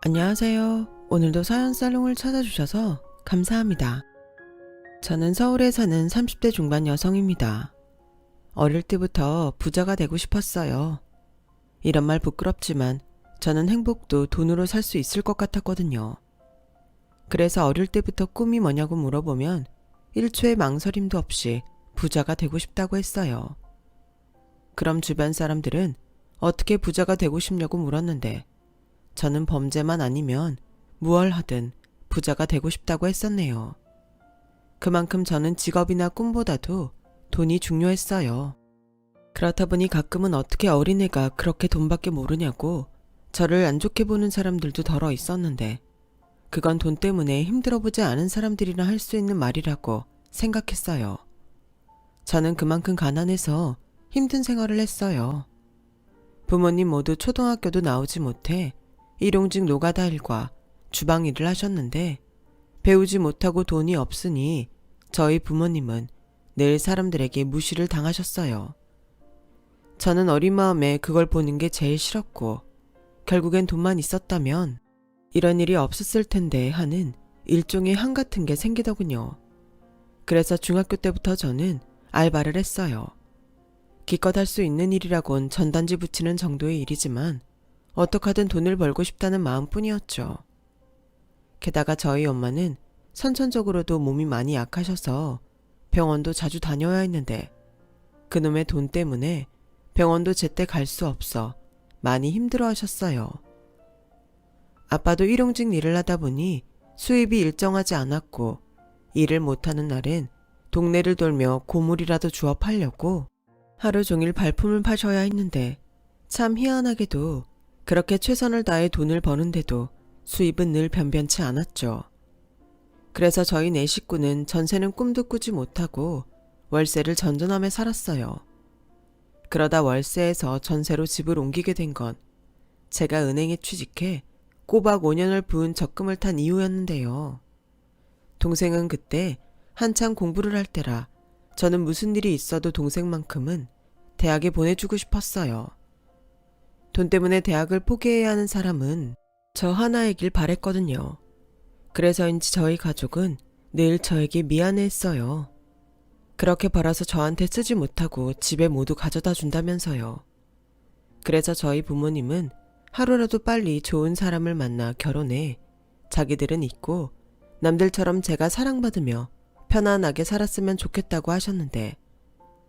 안녕하세요. 오늘도 사연 살롱을 찾아주셔서 감사합니다. 저는 서울에 사는 30대 중반 여성입니다. 어릴 때부터 부자가 되고 싶었어요. 이런 말 부끄럽지만 저는 행복도 돈으로 살 수 있을 것 같았거든요. 그래서 어릴 때부터 꿈이 뭐냐고 물어보면 1초의 망설임도 없이 부자가 되고 싶다고 했어요. 그럼 주변 사람들은 어떻게 부자가 되고 싶냐고 물었는데 저는 범죄만 아니면 무얼 하든 부자가 되고 싶다고 했었네요. 그만큼 저는 직업이나 꿈보다도 돈이 중요했어요. 그렇다 보니 가끔은 어떻게 어린애가 그렇게 돈밖에 모르냐고 저를 안 좋게 보는 사람들도 덜어 있었는데 그건 돈 때문에 힘들어보지 않은 사람들이나 할 수 있는 말이라고 생각했어요. 저는 그만큼 가난해서 힘든 생활을 했어요. 부모님 모두 초등학교도 나오지 못해 일용직 노가다 일과 주방 일을 하셨는데 배우지 못하고 돈이 없으니 저희 부모님은 늘 사람들에게 무시를 당하셨어요. 저는 어린 마음에 그걸 보는 게 제일 싫었고 결국엔 돈만 있었다면 이런 일이 없었을 텐데 하는 일종의 한 같은 게 생기더군요. 그래서 중학교 때부터 저는 알바를 했어요. 기껏 할 수 있는 일이라곤 전단지 붙이는 정도의 일이지만 어떡하든 돈을 벌고 싶다는 마음뿐이었죠. 게다가 저희 엄마는 선천적으로도 몸이 많이 약하셔서 병원도 자주 다녀야 했는데 그놈의 돈 때문에 병원도 제때 갈 수 없어 많이 힘들어 하셨어요. 아빠도 일용직 일을 하다 보니 수입이 일정하지 않았고 일을 못하는 날엔 동네를 돌며 고물이라도 주워 팔려고 하루 종일 발품을 파셔야 했는데 참 희한하게도 그렇게 최선을 다해 돈을 버는데도 수입은 늘 변변치 않았죠. 그래서 저희 네 식구는 전세는 꿈도 꾸지 못하고 월세를 전전하며 살았어요. 그러다 월세에서 전세로 집을 옮기게 된 건 제가 은행에 취직해 꼬박 5년을 부은 적금을 탄 이후였는데요. 동생은 그때 한창 공부를 할 때라 저는 무슨 일이 있어도 동생만큼은 대학에 보내주고 싶었어요. 돈 때문에 대학을 포기해야 하는 사람은 저 하나이길 바랬거든요. 그래서인지 저희 가족은 늘 저에게 미안해했어요. 그렇게 벌어서 저한테 쓰지 못하고 집에 모두 가져다 준다면서요. 그래서 저희 부모님은 하루라도 빨리 좋은 사람을 만나 결혼해 자기들은 있고 남들처럼 제가 사랑받으며 편안하게 살았으면 좋겠다고 하셨는데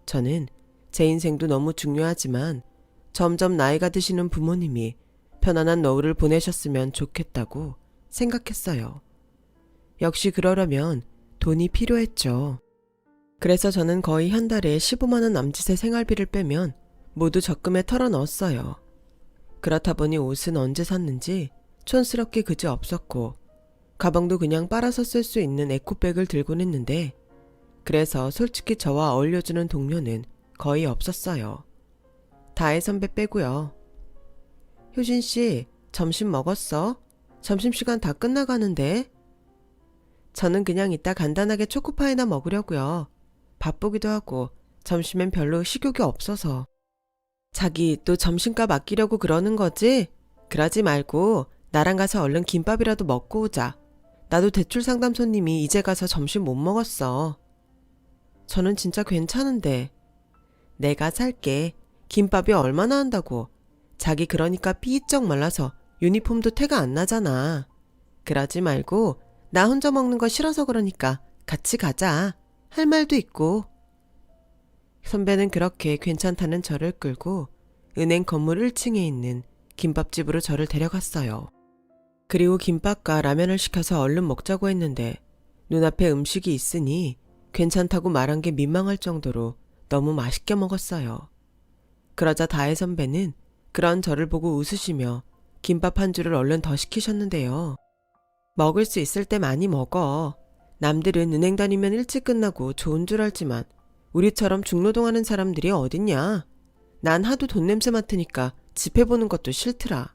저는 제 인생도 너무 중요하지만 점점 나이가 드시는 부모님이 편안한 노후를 보내셨으면 좋겠다고 생각했어요. 역시 그러려면 돈이 필요했죠. 그래서 저는 거의 한 달에 15만 원 남짓의 생활비를 빼면 모두 적금에 털어 넣었어요. 그렇다 보니 옷은 언제 샀는지 촌스럽게 그지 없었고 가방도 그냥 빨아서 쓸 수 있는 에코백을 들곤 했는데 그래서 솔직히 저와 어울려주는 동료는 거의 없었어요. 다혜 선배 빼고요. 효진씨, 점심 먹었어? 점심시간 다 끝나가는데? 저는 그냥 이따 간단하게 초코파이나 먹으려고요. 바쁘기도 하고 점심엔 별로 식욕이 없어서. 자기 또 점심값 아끼려고 그러는 거지? 그러지 말고 나랑 가서 얼른 김밥이라도 먹고 오자. 나도 대출 상담 손님이 이제 가서 점심 못 먹었어. 저는 진짜 괜찮은데. 내가 살게. 김밥이 얼마나 한다고. 자기 그러니까 삐쩍 말라서 유니폼도 태가 안 나잖아. 그러지 말고 나 혼자 먹는 거 싫어서 그러니까 같이 가자. 할 말도 있고. 선배는 그렇게 괜찮다는 저를 끌고 은행 건물 1층에 있는 김밥집으로 저를 데려갔어요. 그리고 김밥과 라면을 시켜서 얼른 먹자고 했는데 눈앞에 음식이 있으니 괜찮다고 말한 게 민망할 정도로 너무 맛있게 먹었어요. 그러자 다혜 선배는 그런 저를 보고 웃으시며 김밥 한 줄을 얼른 더 시키셨는데요. 먹을 수 있을 때 많이 먹어. 남들은 은행 다니면 일찍 끝나고 좋은 줄 알지만 우리처럼 중노동하는 사람들이 어딨냐. 난 하도 돈 냄새 맡으니까 집해보는 것도 싫더라.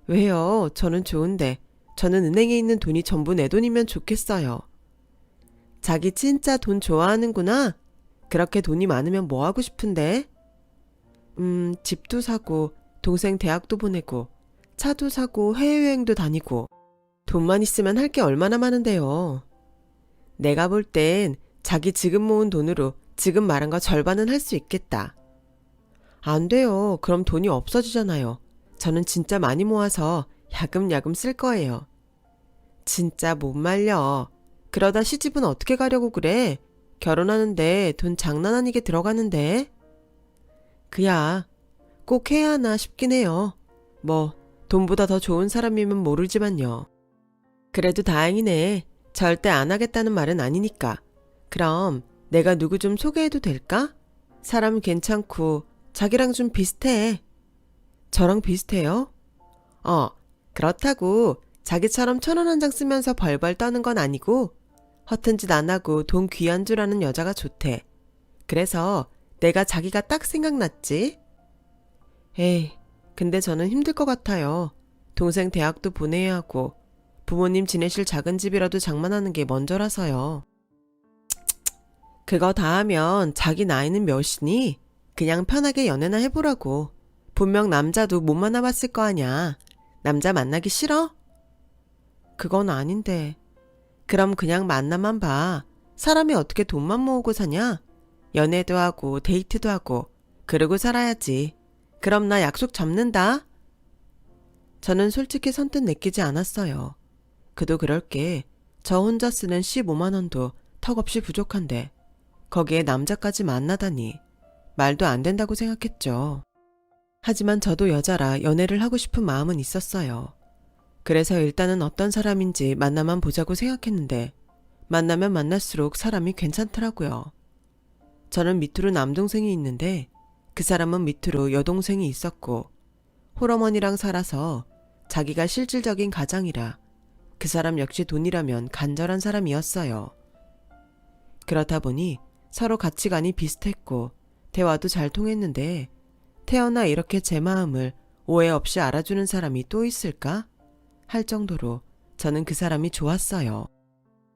왜요? 저는 좋은데. 저는 은행에 있는 돈이 전부 내 돈이면 좋겠어요. 자기 진짜 돈 좋아하는구나. 그렇게 돈이 많으면 뭐 하고 싶은데? 집도 사고 동생 대학도 보내고 차도 사고 해외여행도 다니고 돈만 있으면 할 게 얼마나 많은데요. 내가 볼 땐 자기 지금 모은 돈으로 지금 말한 거 절반은 할 수 있겠다. 안 돼요. 그럼 돈이 없어지잖아요. 저는 진짜 많이 모아서 야금야금 쓸 거예요. 진짜 못 말려. 그러다 시집은 어떻게 가려고 그래? 결혼하는데 돈 장난 아니게 들어가는데. 그야 꼭 해야 하나 싶긴 해요. 뭐 돈보다 더 좋은 사람이면 모르지만요. 그래도 다행이네. 절대 안 하겠다는 말은 아니니까. 그럼 내가 누구 좀 소개해도 될까? 사람 괜찮고 자기랑 좀 비슷해. 저랑 비슷해요? 그렇다고 자기처럼 1,000원 한 장 쓰면서 벌벌 떠는 건 아니고 허튼 짓 안 하고 돈 귀한 줄 아는 여자가 좋대. 그래서 내가 자기가 딱 생각났지. 에이, 근데 저는 힘들 것 같아요. 동생 대학도 보내야 하고 부모님 지내실 작은 집이라도 장만하는 게 먼저라서요. 그거 다 하면 자기 나이는 몇이니? 그냥 편하게 연애나 해보라고. 분명 남자도 못 만나봤을 거 아냐. 남자 만나기 싫어? 그건 아닌데. 그럼 그냥 만나만 봐. 사람이 어떻게 돈만 모으고 사냐? 연애도 하고 데이트도 하고 그러고 살아야지. 그럼 나 약속 잡는다. 저는 솔직히 선뜻 내키지 않았어요. 그도 그럴 게 저 혼자 쓰는 15만 원도 턱없이 부족한데 거기에 남자까지 만나다니 말도 안 된다고 생각했죠. 하지만 저도 여자라 연애를 하고 싶은 마음은 있었어요. 그래서 일단은 어떤 사람인지 만나만 보자고 생각했는데 만나면 만날수록 사람이 괜찮더라고요. 저는 밑으로 남동생이 있는데 그 사람은 밑으로 여동생이 있었고 홀어머니랑 살아서 자기가 실질적인 가장이라 그 사람 역시 돈이라면 간절한 사람이었어요. 그렇다 보니 서로 가치관이 비슷했고 대화도 잘 통했는데 태어나 이렇게 제 마음을 오해 없이 알아주는 사람이 또 있을까? 할 정도로 저는 그 사람이 좋았어요.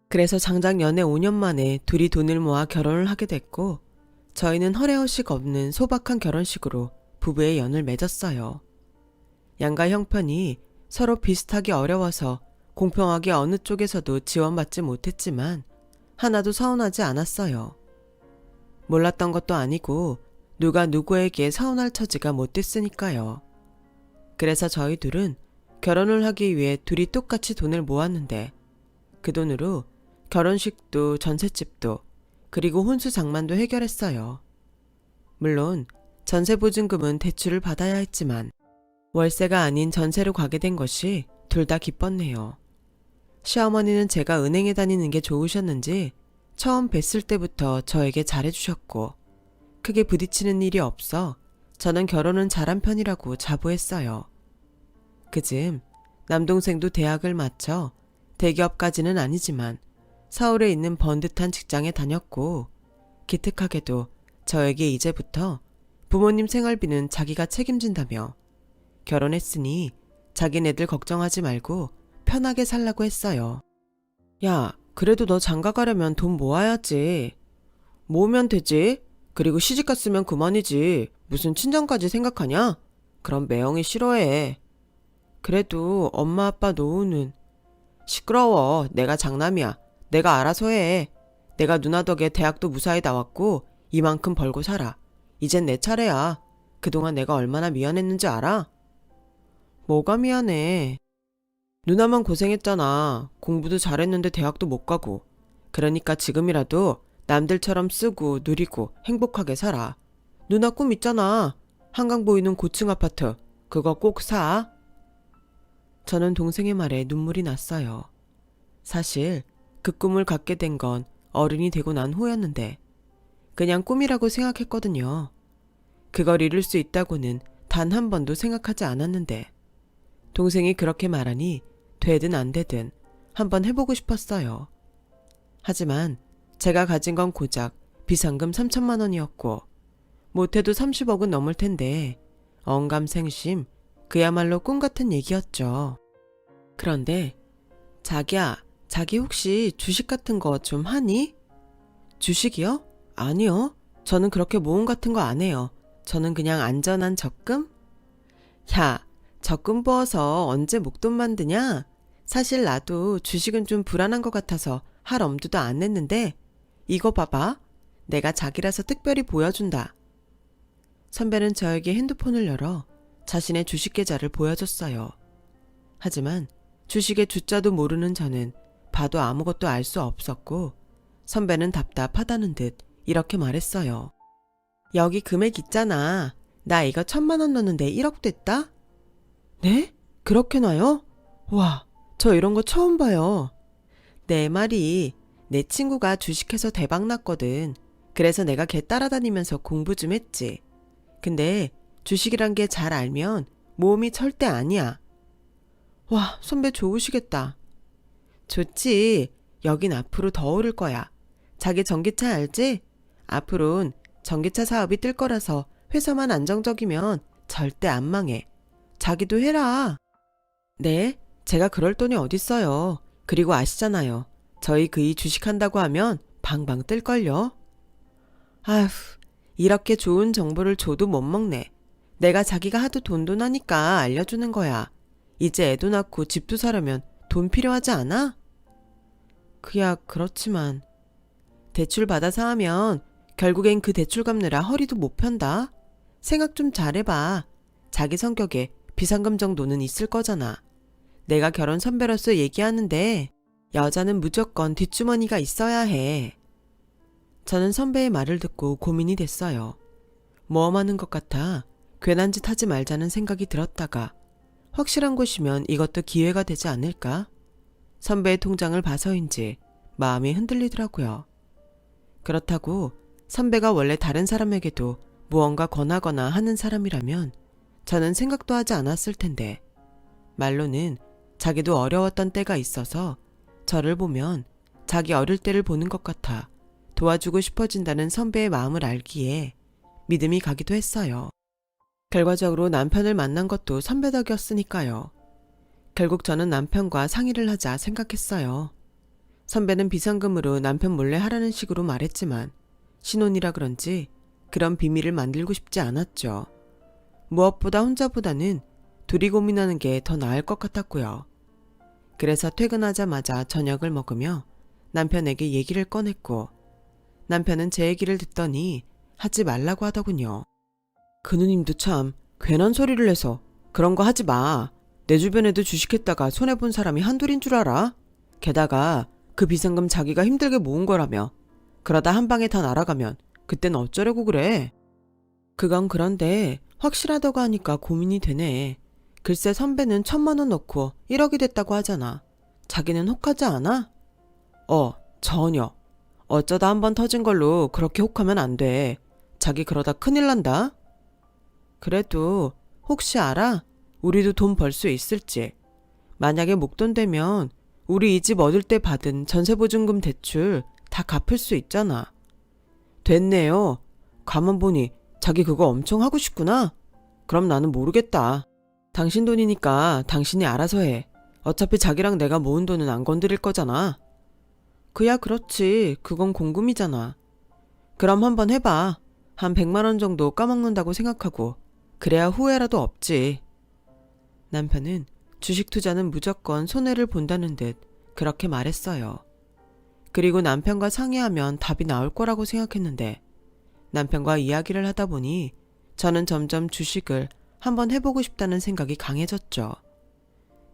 그래서 장작 연애 5년 만에 둘이 돈을 모아 결혼을 하게 됐고 저희는 허례허식 없는 소박한 결혼식으로 부부의 연을 맺었어요. 양가 형편이 서로 비슷하기 어려워서 공평하게 어느 쪽에서도 지원받지 못했지만 하나도 서운하지 않았어요. 몰랐던 것도 아니고 누가 누구에게 서운할 처지가 못 됐으니까요. 그래서 저희 둘은 결혼을 하기 위해 둘이 똑같이 돈을 모았는데 그 돈으로 결혼식도 전셋집도 그리고 혼수 장만도 해결했어요. 물론 전세보증금은 대출을 받아야 했지만 월세가 아닌 전세로 가게 된 것이 둘 다 기뻤네요. 시어머니는 제가 은행에 다니는 게 좋으셨는지 처음 뵀을 때부터 저에게 잘해주셨고 크게 부딪히는 일이 없어 저는 결혼은 잘한 편이라고 자부했어요. 그즈음 남동생도 대학을 마쳐 대기업까지는 아니지만 서울에 있는 번듯한 직장에 다녔고 기특하게도 저에게 이제부터 부모님 생활비는 자기가 책임진다며 결혼했으니 자기네들 걱정하지 말고 편하게 살라고 했어요. 야, 그래도 너 장가 가려면 돈 모아야지. 모으면 되지. 그리고 시집가 쓰면 그만이지. 무슨 친정까지 생각하냐? 그럼 매형이 싫어해. 그래도 엄마 아빠 노후는. 시끄러워. 내가 장남이야. 내가 알아서 해. 내가 누나 덕에 대학도 무사히 나왔고 이만큼 벌고 살아. 이젠 내 차례야. 그동안 내가 얼마나 미안했는지 알아? 뭐가 미안해. 누나만 고생했잖아. 공부도 잘했는데 대학도 못 가고. 그러니까 지금이라도 남들처럼 쓰고 누리고 행복하게 살아. 누나 꿈 있잖아. 한강 보이는 고층 아파트. 그거 꼭 사. 저는 동생의 말에 눈물이 났어요. 사실 그 꿈을 갖게 된 건 어른이 되고 난 후였는데 그냥 꿈이라고 생각했거든요. 그걸 이룰 수 있다고는 단 한 번도 생각하지 않았는데 동생이 그렇게 말하니 되든 안 되든 한번 해보고 싶었어요. 하지만 제가 가진 건 고작 비상금 3천만 원이었고 못해도 30억은 넘을 텐데 언감생심 그야말로 꿈 같은 얘기였죠. 그런데 자기야, 자기 혹시 주식 같은 거 좀 하니? 주식이요? 아니요. 저는 그렇게 모험 같은 거 안 해요. 저는 그냥 안전한 적금? 야, 적금 부어서 언제 목돈 만드냐? 사실 나도 주식은 좀 불안한 것 같아서 할 엄두도 안 냈는데 이거 봐봐. 내가 자기라서 특별히 보여준다. 선배는 저에게 핸드폰을 열어 자신의 주식 계좌를 보여줬어요. 하지만 주식의 주자도 모르는 저는 봐도 아무것도 알 수 없었고 선배는 답답하다는 듯 이렇게 말했어요. 여기 금액 있잖아. 나 이거 1,000만 원 넣는데 1억 됐다? 네? 그렇게나요? 와, 저 이런 거 처음 봐요. 내 말이 내 친구가 주식해서 대박 났거든. 그래서 내가 걔 따라다니면서 공부 좀 했지. 근데 주식이란 게 잘 알면 모험이 절대 아니야. 와, 선배 좋으시겠다. 좋지. 여긴 앞으로 더 오를 거야. 자기 전기차 알지? 앞으론 전기차 사업이 뜰 거라서 회사만 안정적이면 절대 안 망해. 자기도 해라. 네, 제가 그럴 돈이 어딨어요. 그리고 아시잖아요. 저희 그이 주식한다고 하면 방방 뜰걸요. 아휴, 이렇게 좋은 정보를 줘도 못 먹네. 내가 자기가 하도 돈돈하니까 알려주는 거야. 이제 애도 낳고 집도 사려면 돈 필요하지 않아? 그야 그렇지만 대출 받아서 하면 결국엔 그 대출 갚느라 허리도 못 편다. 생각 좀 잘해봐. 자기 성격에 비상금 정도는 있을 거잖아. 내가 결혼 선배로서 얘기하는데 여자는 무조건 뒷주머니가 있어야 해. 저는 선배의 말을 듣고 고민이 됐어요. 모험하는 것 같아 괜한 짓 하지 말자는 생각이 들었다가 확실한 곳이면 이것도 기회가 되지 않을까? 선배의 통장을 봐서인지 마음이 흔들리더라고요. 그렇다고 선배가 원래 다른 사람에게도 무언가 권하거나 하는 사람이라면 저는 생각도 하지 않았을 텐데 말로는 자기도 어려웠던 때가 있어서 저를 보면 자기 어릴 때를 보는 것 같아 도와주고 싶어진다는 선배의 마음을 알기에 믿음이 가기도 했어요. 결과적으로 남편을 만난 것도 선배 덕이었으니까요. 결국 저는 남편과 상의를 하자 생각했어요. 선배는 비상금으로 남편 몰래 하라는 식으로 말했지만 신혼이라 그런지 그런 비밀을 만들고 싶지 않았죠. 무엇보다 혼자보다는 둘이 고민하는 게 더 나을 것 같았고요. 그래서 퇴근하자마자 저녁을 먹으며 남편에게 얘기를 꺼냈고 남편은 제 얘기를 듣더니 하지 말라고 하더군요. 그 누님도 참 괜한 소리를 해서 그런 거 하지 마. 내 주변에도 주식했다가 손해본 사람이 한둘인 줄 알아? 게다가 그 비상금 자기가 힘들게 모은 거라며. 그러다 한 방에 다 날아가면 그땐 어쩌려고 그래? 그건 그런데 확실하다고 하니까 고민이 되네. 글쎄 선배는 1,000만 원 넣고 1억이 됐다고 하잖아. 자기는 혹하지 않아? 전혀. 어쩌다 한 번 터진 걸로 그렇게 혹하면 안 돼. 자기 그러다 큰일 난다. 그래도 혹시 알아? 우리도 돈 벌 수 있을지. 만약에 목돈 되면 우리 이 집 얻을 때 받은 전세보증금 대출 다 갚을 수 있잖아. 됐네요. 가만 보니 자기 그거 엄청 하고 싶구나. 그럼 나는 모르겠다. 당신 돈이니까 당신이 알아서 해. 어차피 자기랑 내가 모은 돈은 안 건드릴 거잖아. 그야 그렇지. 그건 공금이잖아. 그럼 한번 해봐. 한 100만 원 정도 까먹는다고 생각하고 그래야 후회라도 없지. 남편은 주식 투자는 무조건 손해를 본다는 듯 그렇게 말했어요. 그리고 남편과 상의하면 답이 나올 거라고 생각했는데 남편과 이야기를 하다 보니 저는 점점 주식을 한번 해보고 싶다는 생각이 강해졌죠.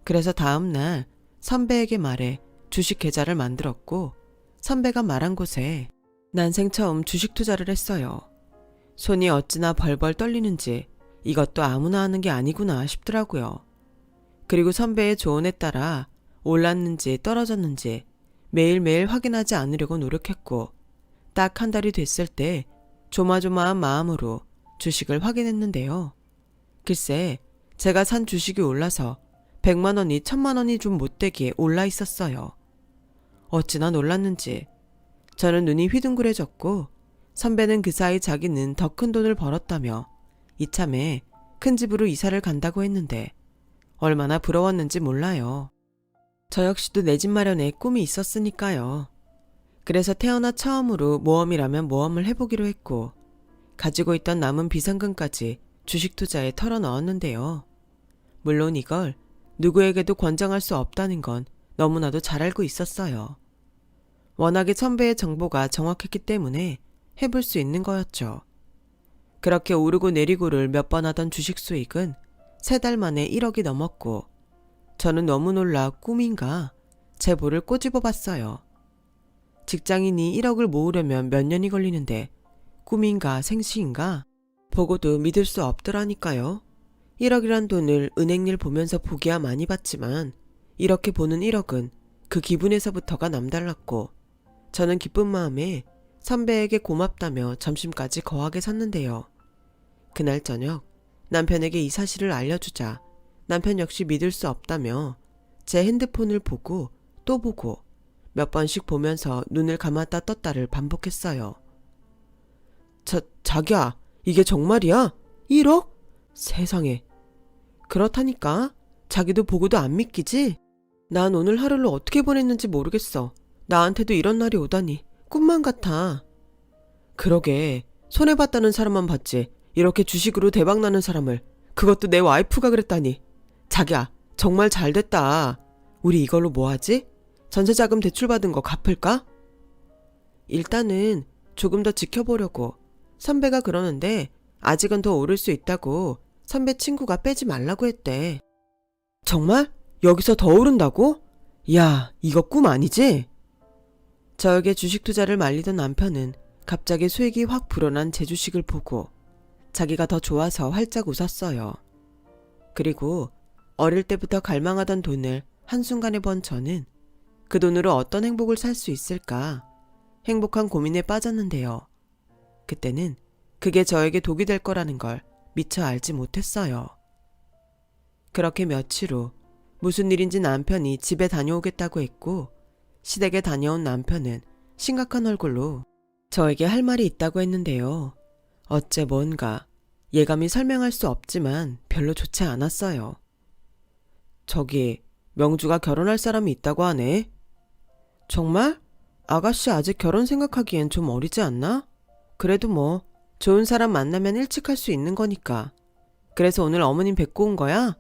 그래서 다음날 선배에게 말해 주식 계좌를 만들었고 선배가 말한 곳에 난생 처음 주식 투자를 했어요. 손이 어찌나 벌벌 떨리는지 이것도 아무나 하는 게 아니구나 싶더라고요. 그리고 선배의 조언에 따라 올랐는지 떨어졌는지 매일매일 확인하지 않으려고 노력했고 딱 한 달이 됐을 때 조마조마한 마음으로 주식을 확인했는데요. 글쎄 제가 산 주식이 올라서 100만 원이 1,000만 원이 좀 못되게 올라 있었어요. 어찌나 놀랐는지 저는 눈이 휘둥그레졌고 선배는 그 사이 자기는 더 큰 돈을 벌었다며 이참에 큰 집으로 이사를 간다고 했는데 얼마나 부러웠는지 몰라요. 저 역시도 내 집 마련에 꿈이 있었으니까요. 그래서 태어나 처음으로 모험이라면 모험을 해보기로 했고 가지고 있던 남은 비상금까지 주식 투자에 털어 넣었는데요. 물론 이걸 누구에게도 권장할 수 없다는 건 너무나도 잘 알고 있었어요. 워낙에 선배의 정보가 정확했기 때문에 해볼 수 있는 거였죠. 그렇게 오르고 내리고를 몇 번 하던 주식 수익은 3달 만에 1억이 넘었고 저는 너무 놀라 꿈인가 제보를 꼬집어 봤어요. 직장인이 1억을 모으려면 몇 년이 걸리는데 꿈인가 생시인가 보고도 믿을 수 없더라니까요. 1억이란 돈을 은행일 보면서 보기야 많이 봤지만 이렇게 보는 1억은 그 기분에서부터가 남달랐고 저는 기쁜 마음에 선배에게 고맙다며 점심까지 거하게 샀는데요. 그날 저녁 남편에게 이 사실을 알려주자 남편 역시 믿을 수 없다며 제 핸드폰을 보고 또 보고 몇 번씩 보면서 눈을 감았다 떴다를 반복했어요. 자기야, 이게 정말이야? 1억? 세상에. 그렇다니까. 자기도 보고도 안 믿기지? 난 오늘 하루를 어떻게 보냈는지 모르겠어. 나한테도 이런 날이 오다니 꿈만 같아. 그러게, 손해봤다는 사람만 봤지 이렇게 주식으로 대박나는 사람을, 그것도 내 와이프가 그랬다니. 자기야, 정말 잘됐다. 우리 이걸로 뭐 하지? 전세자금 대출받은 거 갚을까? 일단은 조금 더 지켜보려고. 선배가 그러는데 아직은 더 오를 수 있다고 선배 친구가 빼지 말라고 했대. 정말? 여기서 더 오른다고? 야, 이거 꿈 아니지? 저에게 주식 투자를 말리던 남편은 갑자기 수익이 확 불어난 제 주식을 보고 자기가 더 좋아서 활짝 웃었어요. 그리고 어릴 때부터 갈망하던 돈을 한순간에 번 저는 그 돈으로 어떤 행복을 살 수 있을까 행복한 고민에 빠졌는데요. 그때는 그게 저에게 독이 될 거라는 걸 미처 알지 못했어요. 그렇게 며칠 후 무슨 일인지 남편이 집에 다녀오겠다고 했고 시댁에 다녀온 남편은 심각한 얼굴로 저에게 할 말이 있다고 했는데요. 어째 뭔가 예감이 설명할 수 없지만 별로 좋지 않았어요. 저기 명주가 결혼할 사람이 있다고 하네. 정말? 아가씨 아직 결혼 생각하기엔 좀 어리지 않나? 그래도 뭐 좋은 사람 만나면 일찍 할 수 있는 거니까. 그래서 오늘 어머님 뵙고 온 거야?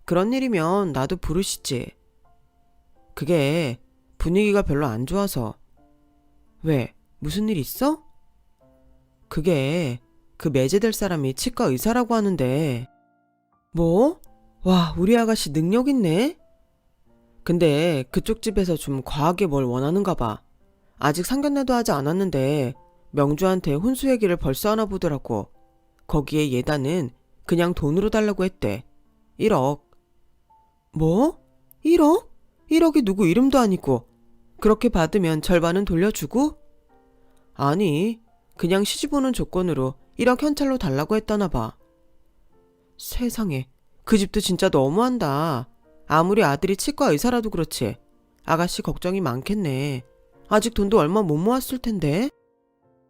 그런 일이면 나도 부르시지. 그게 분위기가 별로 안 좋아서. 왜? 무슨 일 있어? 그게 그 매제될 사람이 치과 의사라고 하는데. 뭐? 와, 우리 아가씨 능력 있네? 근데 그쪽 집에서 좀 과하게 뭘 원하는가 봐. 아직 상견례도 하지 않았는데 명주한테 혼수 얘기를 벌써 하나 보더라고. 거기에 예단은 그냥 돈으로 달라고 했대. 1억. 뭐? 1억? 1억이 누구 이름도 아니고 그렇게 받으면 절반은 돌려주고? 아니, 그냥 시집 오는 조건으로 1억 현찰로 달라고 했다나 봐. 세상에, 그 집도 진짜 너무한다. 아무리 아들이 치과 의사라도 그렇지 아가씨 걱정이 많겠네. 아직 돈도 얼마 못 모았을 텐데.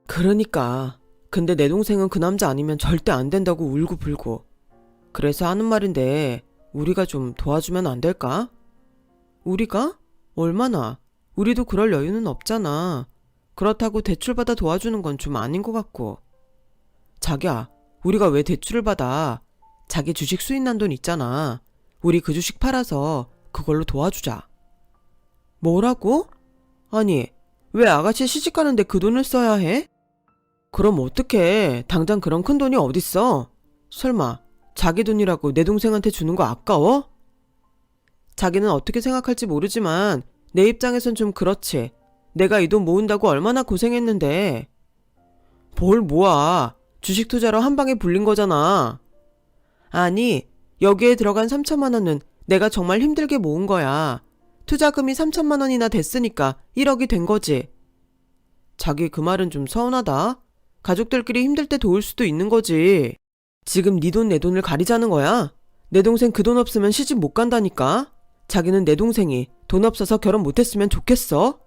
그러니까. 근데 내 동생은 그 남자 아니면 절대 안 된다고 울고불고. 그래서 하는 말인데 우리가 좀 도와주면 안 될까? 우리가? 얼마나? 우리도 그럴 여유는 없잖아. 그렇다고 대출받아 도와주는 건 좀 아닌 것 같고. 자기야, 우리가 왜 대출을 받아? 자기 주식 수익 난 돈 있잖아. 우리 그 주식 팔아서 그걸로 도와주자. 뭐라고? 아니, 왜 아가씨 시집가는데 그 돈을 써야 해? 그럼 어떡해. 당장 그런 큰 돈이 어딨어? 설마 자기 돈이라고 내 동생한테 주는 거 아까워? 자기는 어떻게 생각할지 모르지만 내 입장에선 좀 그렇지. 내가 이 돈 모은다고 얼마나 고생했는데. 뭘 모아. 주식 투자로 한 방에 불린 거잖아. 아니, 여기에 들어간 3천만 원은 내가 정말 힘들게 모은 거야. 투자금이 3천만 원이나 됐으니까 1억이 된 거지. 자기 그 말은 좀 서운하다. 가족들끼리 힘들 때 도울 수도 있는 거지. 지금 네 돈 내 돈을 가리자는 거야? 내 동생 그 돈 없으면 시집 못 간다니까. 자기는 내 동생이 돈 없어서 결혼 못했으면 좋겠어?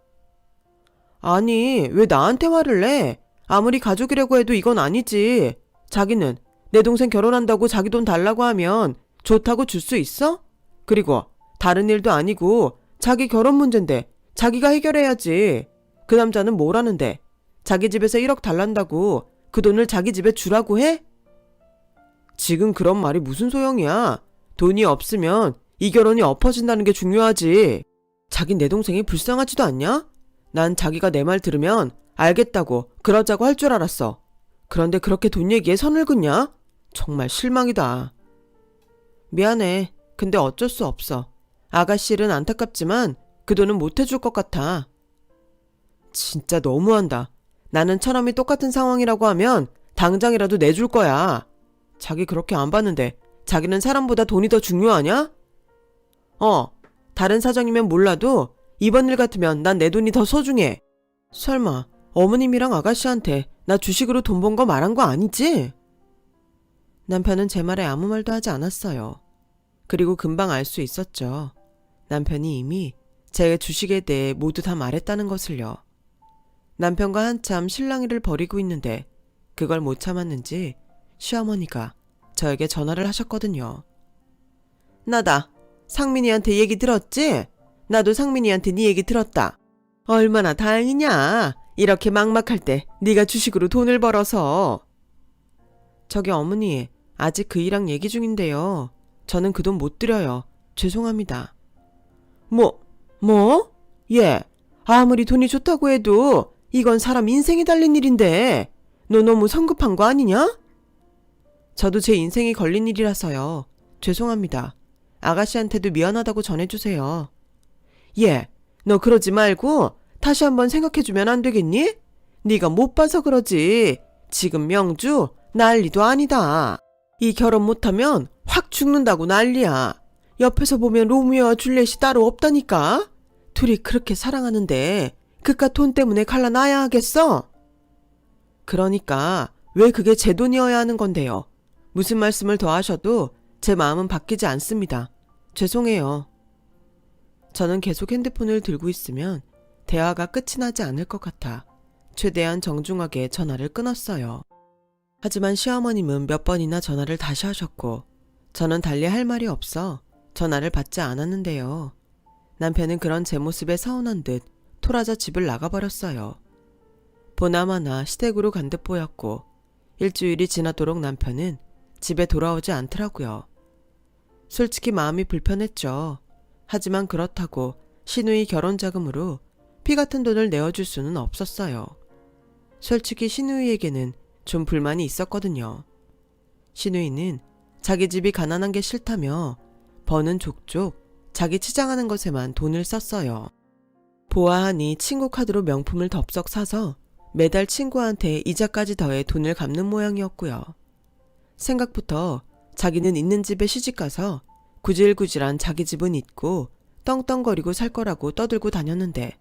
아니, 왜 나한테 화를 내? 아무리 가족이라고 해도 이건 아니지. 자기는 내 동생 결혼한다고 자기 돈 달라고 하면 좋다고 줄 수 있어? 그리고 다른 일도 아니고 자기 결혼 문제인데 자기가 해결해야지. 그 남자는 뭐라는데? 자기 집에서 1억 달란다고 그 돈을 자기 집에 주라고 해? 지금 그런 말이 무슨 소용이야? 돈이 없으면 이 결혼이 엎어진다는 게 중요하지. 자긴 내 동생이 불쌍하지도 않냐? 난 자기가 내 말 들으면 알겠다고 그러자고 할 줄 알았어. 그런데 그렇게 돈 얘기에 선을 긋냐? 정말 실망이다. 미안해. 근데 어쩔 수 없어. 아가씨 일은 안타깝지만 그 돈은 못 해줄 것 같아. 진짜 너무한다. 나는 처남이 똑같은 상황이라고 하면 당장이라도 내줄 거야. 자기 그렇게 안 봤는데 자기는 사람보다 돈이 더 중요하냐? 다른 사정이면 몰라도 이번 일 같으면 난 내 돈이 더 소중해. 설마 어머님이랑 아가씨한테 나 주식으로 돈 번 거 말한 거 아니지? 남편은 제 말에 아무 말도 하지 않았어요. 그리고 금방 알 수 있었죠. 남편이 이미 제 주식에 대해 모두 다 말했다는 것을요. 남편과 한참 실랑이를 벌이고 있는데 그걸 못 참았는지 시어머니가 저에게 전화를 하셨거든요. 나다. 상민이한테 얘기 들었지? 나도 상민이한테 네 얘기 들었다. 얼마나 다행이냐. 이렇게 막막할 때 네가 주식으로 돈을 벌어서. 저기 어머니, 아직 그 일랑 얘기 중인데요. 저는 그 돈 못 드려요. 죄송합니다. 뭐? 예. 아무리 돈이 좋다고 해도 이건 사람 인생이 달린 일인데 너 너무 성급한 거 아니냐? 저도 제 인생이 걸린 일이라서요. 죄송합니다. 아가씨한테도 미안하다고 전해주세요. 예, 너 그러지 말고 다시 한번 생각해주면 안 되겠니? 네가 못 봐서 그러지. 지금 명주 난리도 아니다. 이 결혼 못하면 확 죽는다고 난리야. 옆에서 보면 로미오와 줄리엣이 따로 없다니까. 둘이 그렇게 사랑하는데 그깟 돈 때문에 갈라놔야 하겠어? 그러니까 왜 그게 제 돈이어야 하는 건데요. 무슨 말씀을 더 하셔도 제 마음은 바뀌지 않습니다. 죄송해요. 저는 계속 핸드폰을 들고 있으면 대화가 끝이 나지 않을 것 같아 최대한 정중하게 전화를 끊었어요. 하지만 시어머님은 몇 번이나 전화를 다시 하셨고 저는 달리 할 말이 없어 전화를 받지 않았는데요. 남편은 그런 제 모습에 서운한 듯 토라져 집을 나가버렸어요. 보나마나 시댁으로 간 듯 보였고 일주일이 지나도록 남편은 집에 돌아오지 않더라고요. 솔직히 마음이 불편했죠. 하지만 그렇다고 시누이 결혼 자금으로 피 같은 돈을 내어줄 수는 없었어요. 솔직히 시누이에게는 좀 불만이 있었거든요. 시누이는 자기 집이 가난한 게 싫다며 버는 족족 자기 치장하는 것에만 돈을 썼어요. 보아하니 친구 카드로 명품을 덥석 사서 매달 친구한테 이자까지 더해 돈을 갚는 모양이었고요. 생각부터 자기는 있는 집에 시집가서 구질구질한 자기 집은 있고 떵떵거리고 살 거라고 떠들고 다녔는데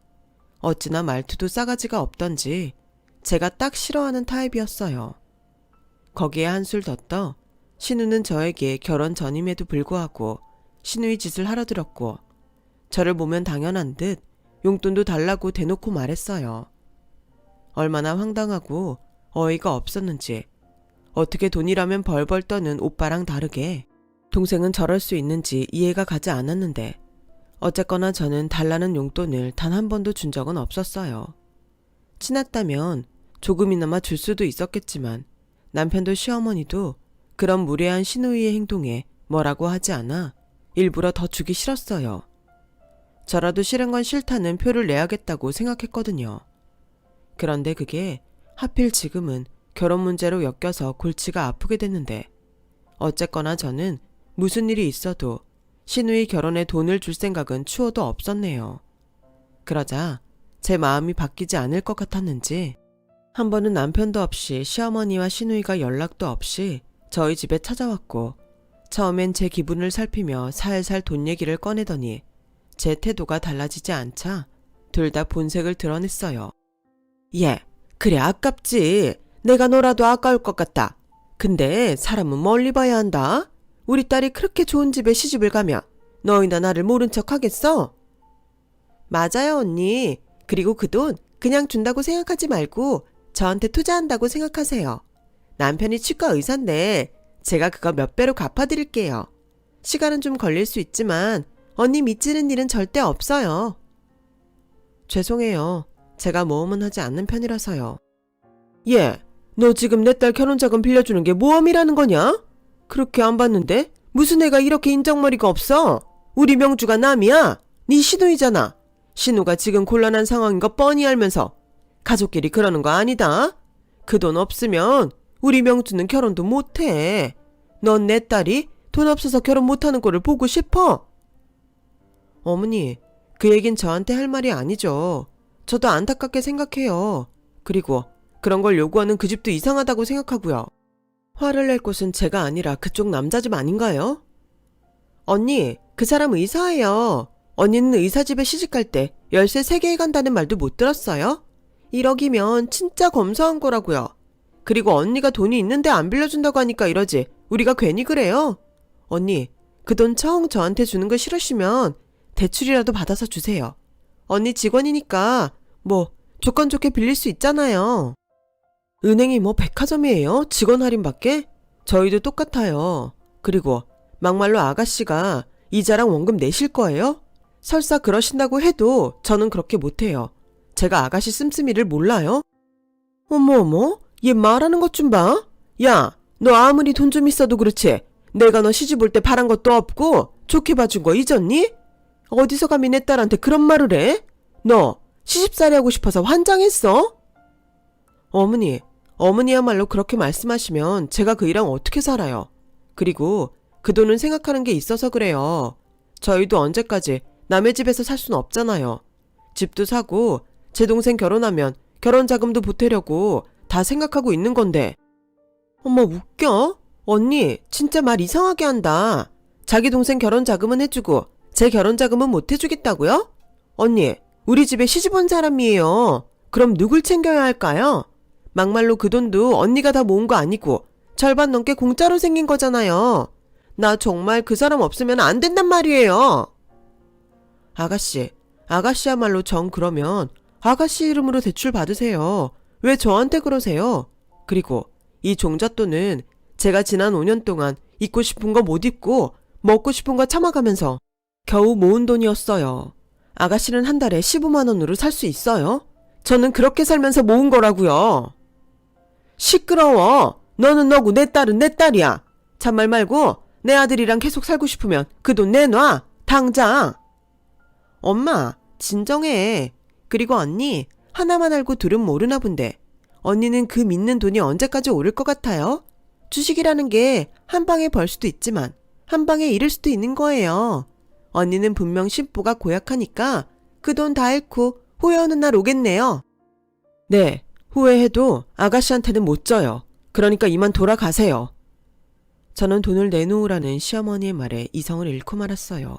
어찌나 말투도 싸가지가 없던지 제가 딱 싫어하는 타입이었어요. 거기에 한술 더 떠 신우는 저에게 결혼 전임에도 불구하고 신우이 짓을 하러 들었고 저를 보면 당연한 듯 용돈도 달라고 대놓고 말했어요. 얼마나 황당하고 어이가 없었는지 어떻게 돈이라면 벌벌 떠는 오빠랑 다르게 동생은 저럴 수 있는지 이해가 가지 않았는데 어쨌거나 저는 달라는 용돈을 단 한 번도 준 적은 없었어요. 친했다면 조금이나마 줄 수도 있었겠지만 남편도 시어머니도 그런 무례한 시누이의 행동에 뭐라고 하지 않아 일부러 더 주기 싫었어요. 저라도 싫은 건 싫다는 표를 내야겠다고 생각했거든요. 그런데 그게 하필 지금은 결혼 문제로 엮여서 골치가 아프게 됐는데 어쨌거나 저는 무슨 일이 있어도 시누이 결혼에 돈을 줄 생각은 추호도 없었네요. 그러자 제 마음이 바뀌지 않을 것 같았는지 한 번은 남편도 없이 시어머니와 시누이가 연락도 없이 저희 집에 찾아왔고 처음엔 제 기분을 살피며 살살 돈 얘기를 꺼내더니 제 태도가 달라지지 않자 둘 다 본색을 드러냈어요. 예, 그래 아깝지. 내가 놀아도 아까울 것 같다. 근데 사람은 멀리 봐야 한다. 우리 딸이 그렇게 좋은 집에 시집을 가면 너희나 나를 모른 척 하겠어? 맞아요 언니. 그리고 그 돈 그냥 준다고 생각하지 말고 저한테 투자한다고 생각하세요. 남편이 치과 의사인데 제가 그거 몇 배로 갚아드릴게요. 시간은 좀 걸릴 수 있지만 언니 미치는 일은 절대 없어요. 죄송해요. 제가 모험은 하지 않는 편이라서요. 예, 너 지금 내 딸 결혼자금 빌려주는 게 모험이라는 거냐? 그렇게 안 받는데 무슨 애가 이렇게 인정머리가 없어? 우리 명주가 남이야? 네 시누이잖아. 신우가 지금 곤란한 상황인 거 뻔히 알면서 가족끼리 그러는 거 아니다. 그 돈 없으면 우리 명주는 결혼도 못해. 넌 내 딸이 돈 없어서 결혼 못하는 꼴을 보고 싶어? 어머니, 그 얘긴 저한테 할 말이 아니죠. 저도 안타깝게 생각해요. 그리고 그런 걸 요구하는 그 집도 이상하다고 생각하고요. 화를 낼 곳은 제가 아니라 그쪽 남자 집 아닌가요? 언니, 그 사람 의사예요. 언니는 의사 집에 시집갈 때 열쇠 3개 해간다는 말도 못 들었어요? 1억이면 진짜 검소한 거라고요. 그리고 언니가 돈이 있는데 안 빌려준다고 하니까 이러지. 우리가 괜히 그래요? 언니, 그 돈 청 저한테 주는 거 싫으시면 대출이라도 받아서 주세요. 언니 직원이니까 뭐 조건 좋게 빌릴 수 있잖아요. 은행이 뭐 백화점이에요? 직원 할인밖에? 저희도 똑같아요. 그리고 막말로 아가씨가 이자랑 원금 내실 거예요? 설사 그러신다고 해도 저는 그렇게 못해요. 제가 아가씨 씀씀이를 몰라요? 어머, 얘 말하는 것 좀 봐. 야, 너 아무리 돈 좀 있어도 그렇지. 내가 너 시집 올 때 바란 것도 없고 좋게 봐준 거 잊었니? 어디서 감히 내 딸한테 그런 말을 해? 너 시집살이 하고 싶어서 환장했어? 어머니야말로 그렇게 말씀하시면 제가 그 일랑 어떻게 살아요? 그리고 그 돈은 생각하는 게 있어서 그래요. 저희도 언제까지 남의 집에서 살 수는 없잖아요. 집도 사고 제 동생 결혼하면 결혼 자금도 보태려고 다 생각하고 있는 건데. 어머, 웃겨? 언니 진짜 말 이상하게 한다. 자기 동생 결혼 자금은 해주고 제 결혼 자금은 못 해주겠다고요? 언니, 우리 집에 시집 온 사람이에요. 그럼 누굴 챙겨야 할까요? 막말로 그 돈도 언니가 다 모은 거 아니고 절반 넘게 공짜로 생긴 거잖아요. 나 정말 그 사람 없으면 안 된단 말이에요. 아가씨야말로 정 그러면 아가씨 이름으로 대출 받으세요. 왜 저한테 그러세요? 그리고 이 종잣돈은 제가 지난 5년 동안 입고 싶은 거 못 입고 먹고 싶은 거 참아가면서 겨우 모은 돈이었어요. 아가씨는 한 달에 15만 원으로 살 수 있어요? 저는 그렇게 살면서 모은 거라고요. 시끄러워. 너는 너고 내 딸은 내 딸이야. 잔말 말고 내 아들이랑 계속 살고 싶으면 그 돈 내놔. 당장. 엄마, 진정해. 그리고 언니, 하나만 알고 둘은 모르나 본데. 언니는 그 믿는 돈이 언제까지 오를 것 같아요? 주식이라는 게 한 방에 벌 수도 있지만 한 방에 잃을 수도 있는 거예요. 언니는 분명 심보가 고약하니까 그 돈 다 잃고 후회하는 날 오겠네요. 네, 후회해도 아가씨한테는 못 져요. 그러니까 이만 돌아가세요. 저는 돈을 내놓으라는 시어머니의 말에 이성을 잃고 말았어요.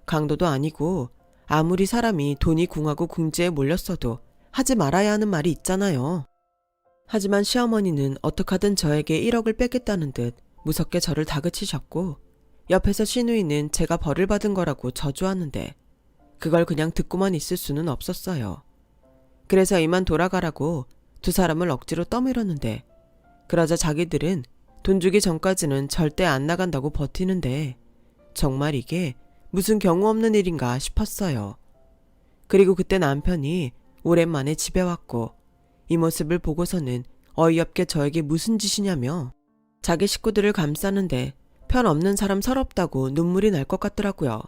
강도도 아니고 아무리 사람이 돈이 궁하고 궁지에 몰렸어도 하지 말아야 하는 말이 있잖아요. 하지만 시어머니는 어떡하든 저에게 1억을 뺏겠다는 듯 무섭게 저를 다그치셨고 옆에서 시누이는 제가 벌을 받은 거라고 저주하는데 그걸 그냥 듣고만 있을 수는 없었어요. 그래서 이만 돌아가라고 두 사람을 억지로 떠밀었는데 그러자 자기들은 돈 주기 전까지는 절대 안 나간다고 버티는데 정말 이게 무슨 경우 없는 일인가 싶었어요. 그리고 그때 남편이 오랜만에 집에 왔고 이 모습을 보고서는 어이없게 저에게 무슨 짓이냐며 자기 식구들을 감싸는데 편 없는 사람 서럽다고 눈물이 날 것 같더라고요.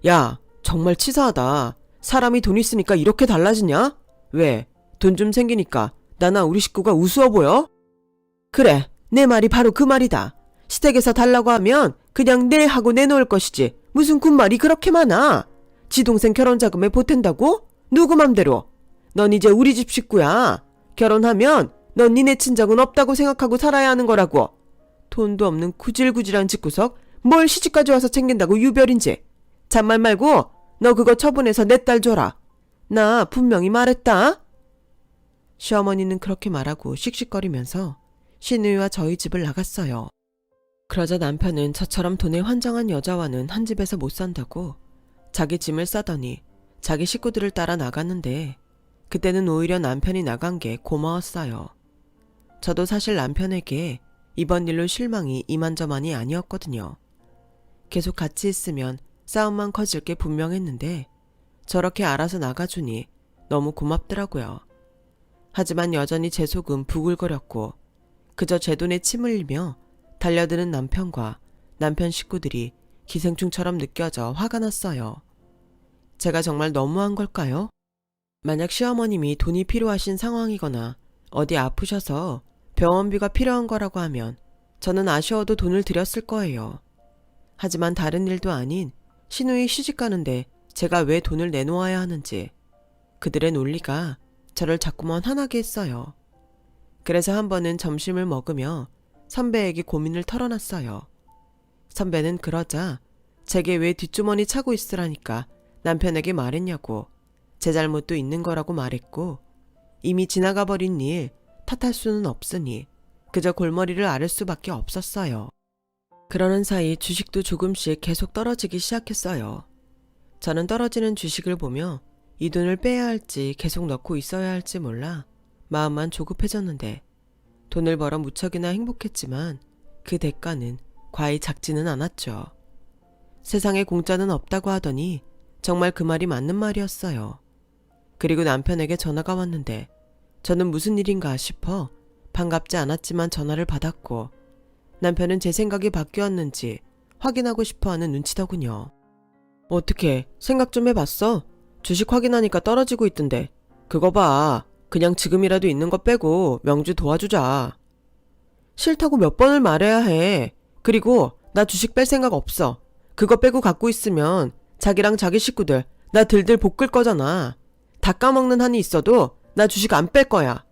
야, 정말 치사하다. 사람이 돈 있으니까 이렇게 달라지냐? 왜? 돈 좀 생기니까 나나 우리 식구가 우스워 보여? 그래, 내 말이 바로 그 말이다. 시댁에서 달라고 하면 그냥 네 하고 내놓을 것이지 무슨 군말이 그렇게 많아. 지 동생 결혼 자금에 보탠다고? 누구 맘대로. 넌 이제 우리 집 식구야. 결혼하면 넌 니네 친정은 없다고 생각하고 살아야 하는 거라고. 돈도 없는 구질구질한 집구석 뭘 시집까지 와서 챙긴다고 유별인지. 잔말 말고 너 그거 처분해서 내 딸 줘라. 나 분명히 말했다. 시어머니는 그렇게 말하고 씩씩거리면서 시누이와 저희 집을 나갔어요. 그러자 남편은 저처럼 돈에 환장한 여자와는 한 집에서 못 산다고 자기 짐을 싸더니 자기 식구들을 따라 나갔는데 그때는 오히려 남편이 나간 게 고마웠어요. 저도 사실 남편에게 이번 일로 실망이 이만저만이 아니었거든요. 계속 같이 있으면 싸움만 커질 게 분명했는데 저렇게 알아서 나가주니 너무 고맙더라고요. 하지만 여전히 제 속은 부글거렸고 그저 제 돈에 침 흘리며 달려드는 남편과 남편 식구들이 기생충처럼 느껴져 화가 났어요. 제가 정말 너무한 걸까요? 만약 시어머님이 돈이 필요하신 상황이거나 어디 아프셔서 병원비가 필요한 거라고 하면 저는 아쉬워도 돈을 드렸을 거예요. 하지만 다른 일도 아닌 시누이 시집 가는데 제가 왜 돈을 내놓아야 하는지 그들의 논리가 저를 자꾸만 화나게 했어요. 그래서 한 번은 점심을 먹으며 선배에게 고민을 털어놨어요. 선배는 그러자 제게 왜 뒷주머니 차고 있으라니까 남편에게 말했냐고, 제 잘못도 있는 거라고 말했고, 이미 지나가 버린 일 탓할 수는 없으니 그저 골머리를 앓을 수밖에 없었어요. 그러는 사이 주식도 조금씩 계속 떨어지기 시작했어요. 저는 떨어지는 주식을 보며 이 돈을 빼야 할지 계속 넣고 있어야 할지 몰라 마음만 조급해졌는데, 돈을 벌어 무척이나 행복했지만 그 대가는 과히 작지는 않았죠. 세상에 공짜는 없다고 하더니 정말 그 말이 맞는 말이었어요. 그리고 남편에게 전화가 왔는데 저는 무슨 일인가 싶어 반갑지 않았지만 전화를 받았고, 남편은 제 생각이 바뀌었는지 확인하고 싶어하는 눈치더군요. 어떻게 생각 좀 해봤어? 주식 확인하니까 떨어지고 있던데 그거 봐. 그냥 지금이라도 있는 거 빼고 명주 도와주자. 싫다고 몇 번을 말해야 해. 그리고 나 주식 뺄 생각 없어. 그거 빼고 갖고 있으면 자기랑 자기 식구들 나 들들 볶을 거잖아. 다 까먹는 한이 있어도 나 주식 안 뺄 거야.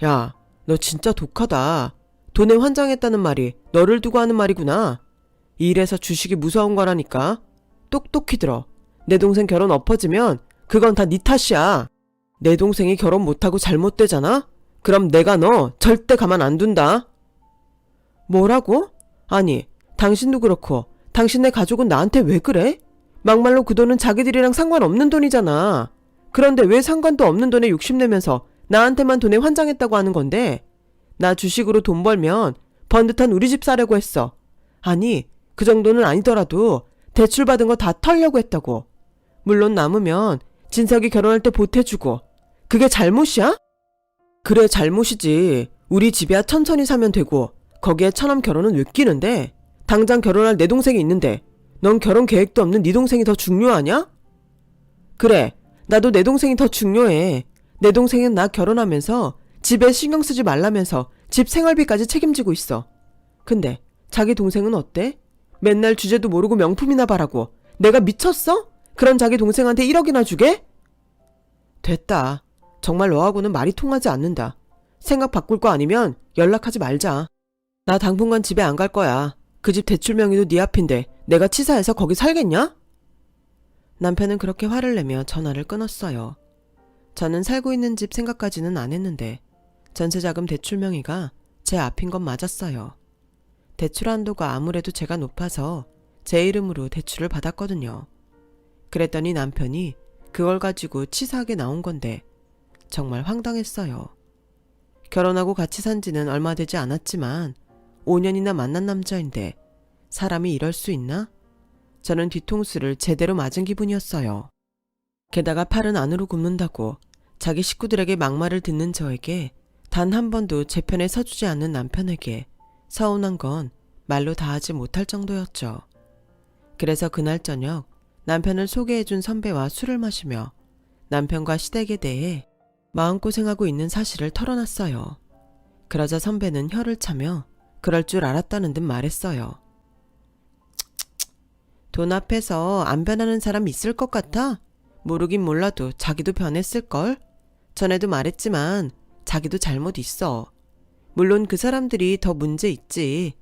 야, 너 진짜 독하다. 돈에 환장했다는 말이 너를 두고 하는 말이구나. 이 일에서 주식이 무서운 거라니까. 똑똑히 들어. 내 동생 결혼 엎어지면 그건 다 네 탓이야. 내 동생이 결혼 못하고 잘못되잖아? 그럼 내가 너 절대 가만 안 둔다. 뭐라고? 아니, 당신도 그렇고 당신네 가족은 나한테 왜 그래? 막말로 그 돈은 자기들이랑 상관없는 돈이잖아. 그런데 왜 상관도 없는 돈에 욕심내면서 나한테만 돈에 환장했다고 하는 건데? 나 주식으로 돈 벌면 번 듯한 우리 집 사려고 했어. 아니, 그 정도는 아니더라도 대출 받은 거 다 털려고 했다고. 물론 남으면 진석이 결혼할 때 보태주고. 그게 잘못이야? 그래, 잘못이지. 우리 집이야 천천히 사면 되고 거기에 처남 결혼은 왜 끼는데? 당장 결혼할 내 동생이 있는데 넌 결혼 계획도 없는 네 동생이 더 중요하냐? 그래, 나도 내 동생이 더 중요해. 내 동생은 나 결혼하면서 집에 신경 쓰지 말라면서 집 생활비까지 책임지고 있어. 근데 자기 동생은 어때? 맨날 주제도 모르고 명품이나 바라고. 내가 미쳤어? 그런 자기 동생한테 1억이나 주게? 됐다. 정말 너하고는 말이 통하지 않는다. 생각 바꿀 거 아니면 연락하지 말자. 나 당분간 집에 안 갈 거야. 그 집 대출 명의도 네 앞인데 내가 치사해서 거기 살겠냐? 남편은 그렇게 화를 내며 전화를 끊었어요. 저는 살고 있는 집 생각까지는 안 했는데 전세자금 대출 명의가 제 앞인 건 맞았어요. 대출 한도가 아무래도 제가 높아서 제 이름으로 대출을 받았거든요. 그랬더니 남편이 그걸 가지고 치사하게 나온 건데 정말 황당했어요. 결혼하고 같이 산 지는 얼마 되지 않았지만 5년이나 만난 남자인데 사람이 이럴 수 있나? 저는 뒤통수를 제대로 맞은 기분이었어요. 게다가 팔은 안으로 굽는다고 자기 식구들에게 막말을 듣는 저에게 단 한 번도 제 편에 서주지 않는 남편에게 서운한 건 말로 다 하지 못할 정도였죠. 그래서 그날 저녁 남편을 소개해준 선배와 술을 마시며 남편과 시댁에 대해 마음고생하고 있는 사실을 털어놨어요. 그러자 선배는 혀를 차며 그럴 줄 알았다는 듯 말했어요. 돈 앞에서 안 변하는 사람 있을 것 같아? 모르긴 몰라도 자기도 변했을걸? 전에도 말했지만 자기도 잘못 있어. 물론 그 사람들이 더 문제 있지.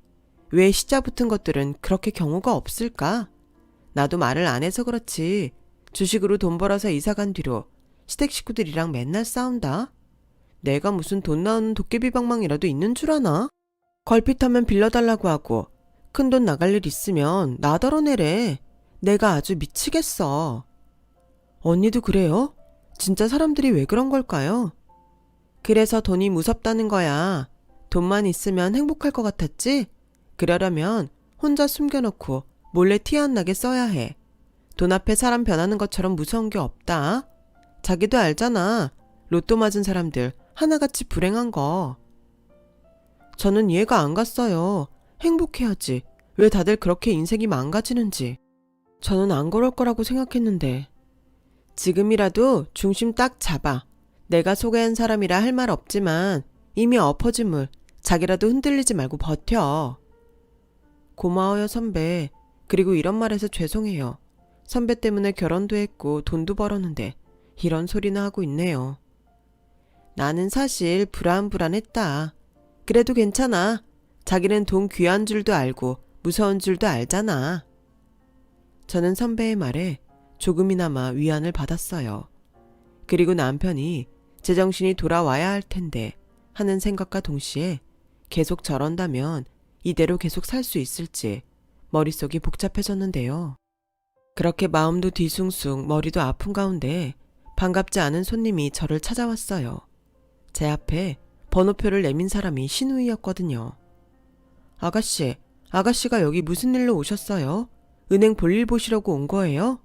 왜 시자 붙은 것들은 그렇게 경우가 없을까? 나도 말을 안 해서 그렇지. 주식으로 돈 벌어서 이사간 뒤로 시댁 식구들이랑 맨날 싸운다. 내가 무슨 돈 나오는 도깨비 방망이라도 있는 줄 아나? 걸핏하면 빌려달라고 하고 큰돈 나갈 일 있으면 나 덜어내래. 내가 아주 미치겠어. 언니도 그래요? 진짜 사람들이 왜 그런 걸까요? 그래서 돈이 무섭다는 거야. 돈만 있으면 행복할 것 같았지? 그러려면 혼자 숨겨놓고 몰래 티 안 나게 써야 해. 돈 앞에 사람 변하는 것처럼 무서운 게 없다. 자기도 알잖아. 로또 맞은 사람들 하나같이 불행한 거. 저는 이해가 안 갔어요. 행복해야지. 왜 다들 그렇게 인생이 망가지는지. 저는 안 그럴 거라고 생각했는데. 지금이라도 중심 딱 잡아. 내가 소개한 사람이라 할 말 없지만 이미 엎어진 물, 자기라도 흔들리지 말고 버텨. 고마워요, 선배. 그리고 이런 말해서 죄송해요. 선배 때문에 결혼도 했고 돈도 벌었는데 이런 소리나 하고 있네요. 나는 사실 불안했다. 그래도 괜찮아. 자기는 돈 귀한 줄도 알고 무서운 줄도 알잖아. 저는 선배의 말에 조금이나마 위안을 받았어요. 그리고 남편이 제정신이 돌아와야 할 텐데 하는 생각과 동시에 계속 저런다면 이대로 계속 살 수 있을지 머릿속이 복잡해졌는데요. 그렇게 마음도 뒤숭숭 머리도 아픈 가운데 반갑지 않은 손님이 저를 찾아왔어요. 제 앞에 번호표를 내민 사람이 신우이였거든요. 아가씨가 여기 무슨 일로 오셨어요? 은행 볼일 보시려고 온 거예요?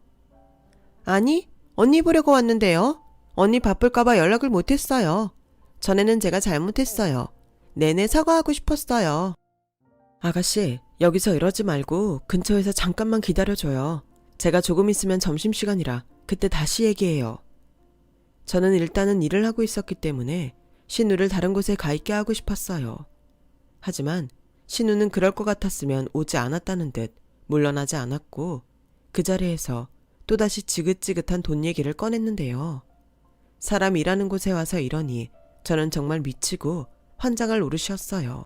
아니, 언니 보려고 왔는데요. 언니 바쁠까봐 연락을 못했어요. 전에는 제가 잘못했어요. 내내 사과하고 싶었어요. 아가씨, 여기서 이러지 말고 근처에서 잠깐만 기다려줘요. 제가 조금 있으면 점심시간이라 그때 다시 얘기해요. 저는 일단은 일을 하고 있었기 때문에 신우를 다른 곳에 가 있게 하고 싶었어요. 하지만 신우는 그럴 것 같았으면 오지 않았다는 듯 물러나지 않았고 그 자리에서 또다시 지긋지긋한 돈 얘기를 꺼냈는데요. 사람 일하는 곳에 와서 이러니 저는 정말 미치고 환장할 노릇이었어요.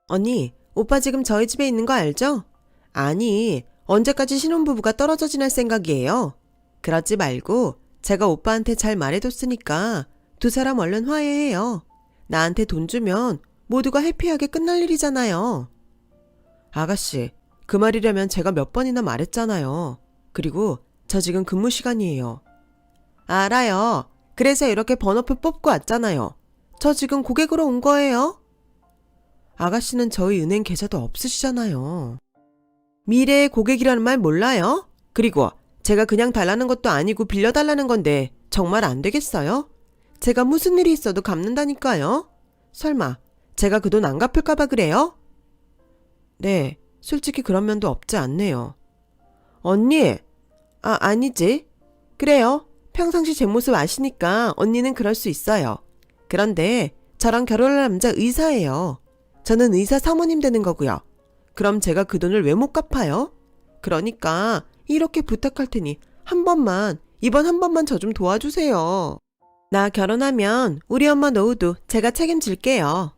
언니, 오빠 지금 저희 집에 있는 거 알죠? 아니, 언제까지 신혼부부가 떨어져 지낼 생각이에요? 그러지 말고 제가 오빠한테 잘 말해뒀으니까 두 사람 얼른 화해해요. 나한테 돈 주면 모두가 해피하게 끝날 일이잖아요. 아가씨, 그 말이라면 제가 몇 번이나 말했잖아요. 그리고 저 지금 근무 시간이에요. 알아요. 그래서 이렇게 번호표 뽑고 왔잖아요. 저 지금 고객으로 온 거예요. 아가씨는 저희 은행 계좌도 없으시잖아요. 미래의 고객이라는 말 몰라요? 그리고 제가 그냥 달라는 것도 아니고 빌려달라는 건데 정말 안 되겠어요? 제가 무슨 일이 있어도 갚는다니까요. 설마 제가 그 돈 안 갚을까봐 그래요? 네, 솔직히 그런 면도 없지 않네요. 언니, 아니지. 그래요. 평상시 제 모습 아시니까 언니는 그럴 수 있어요. 그런데 저랑 결혼할 남자 의사예요. 저는 의사 사모님 되는 거고요. 그럼 제가 그 돈을 왜 못 갚아요? 그러니까 이렇게 부탁할 테니 이번 한 번만 저 좀 도와주세요. 나 결혼하면 우리 엄마 노후도 제가 책임질게요.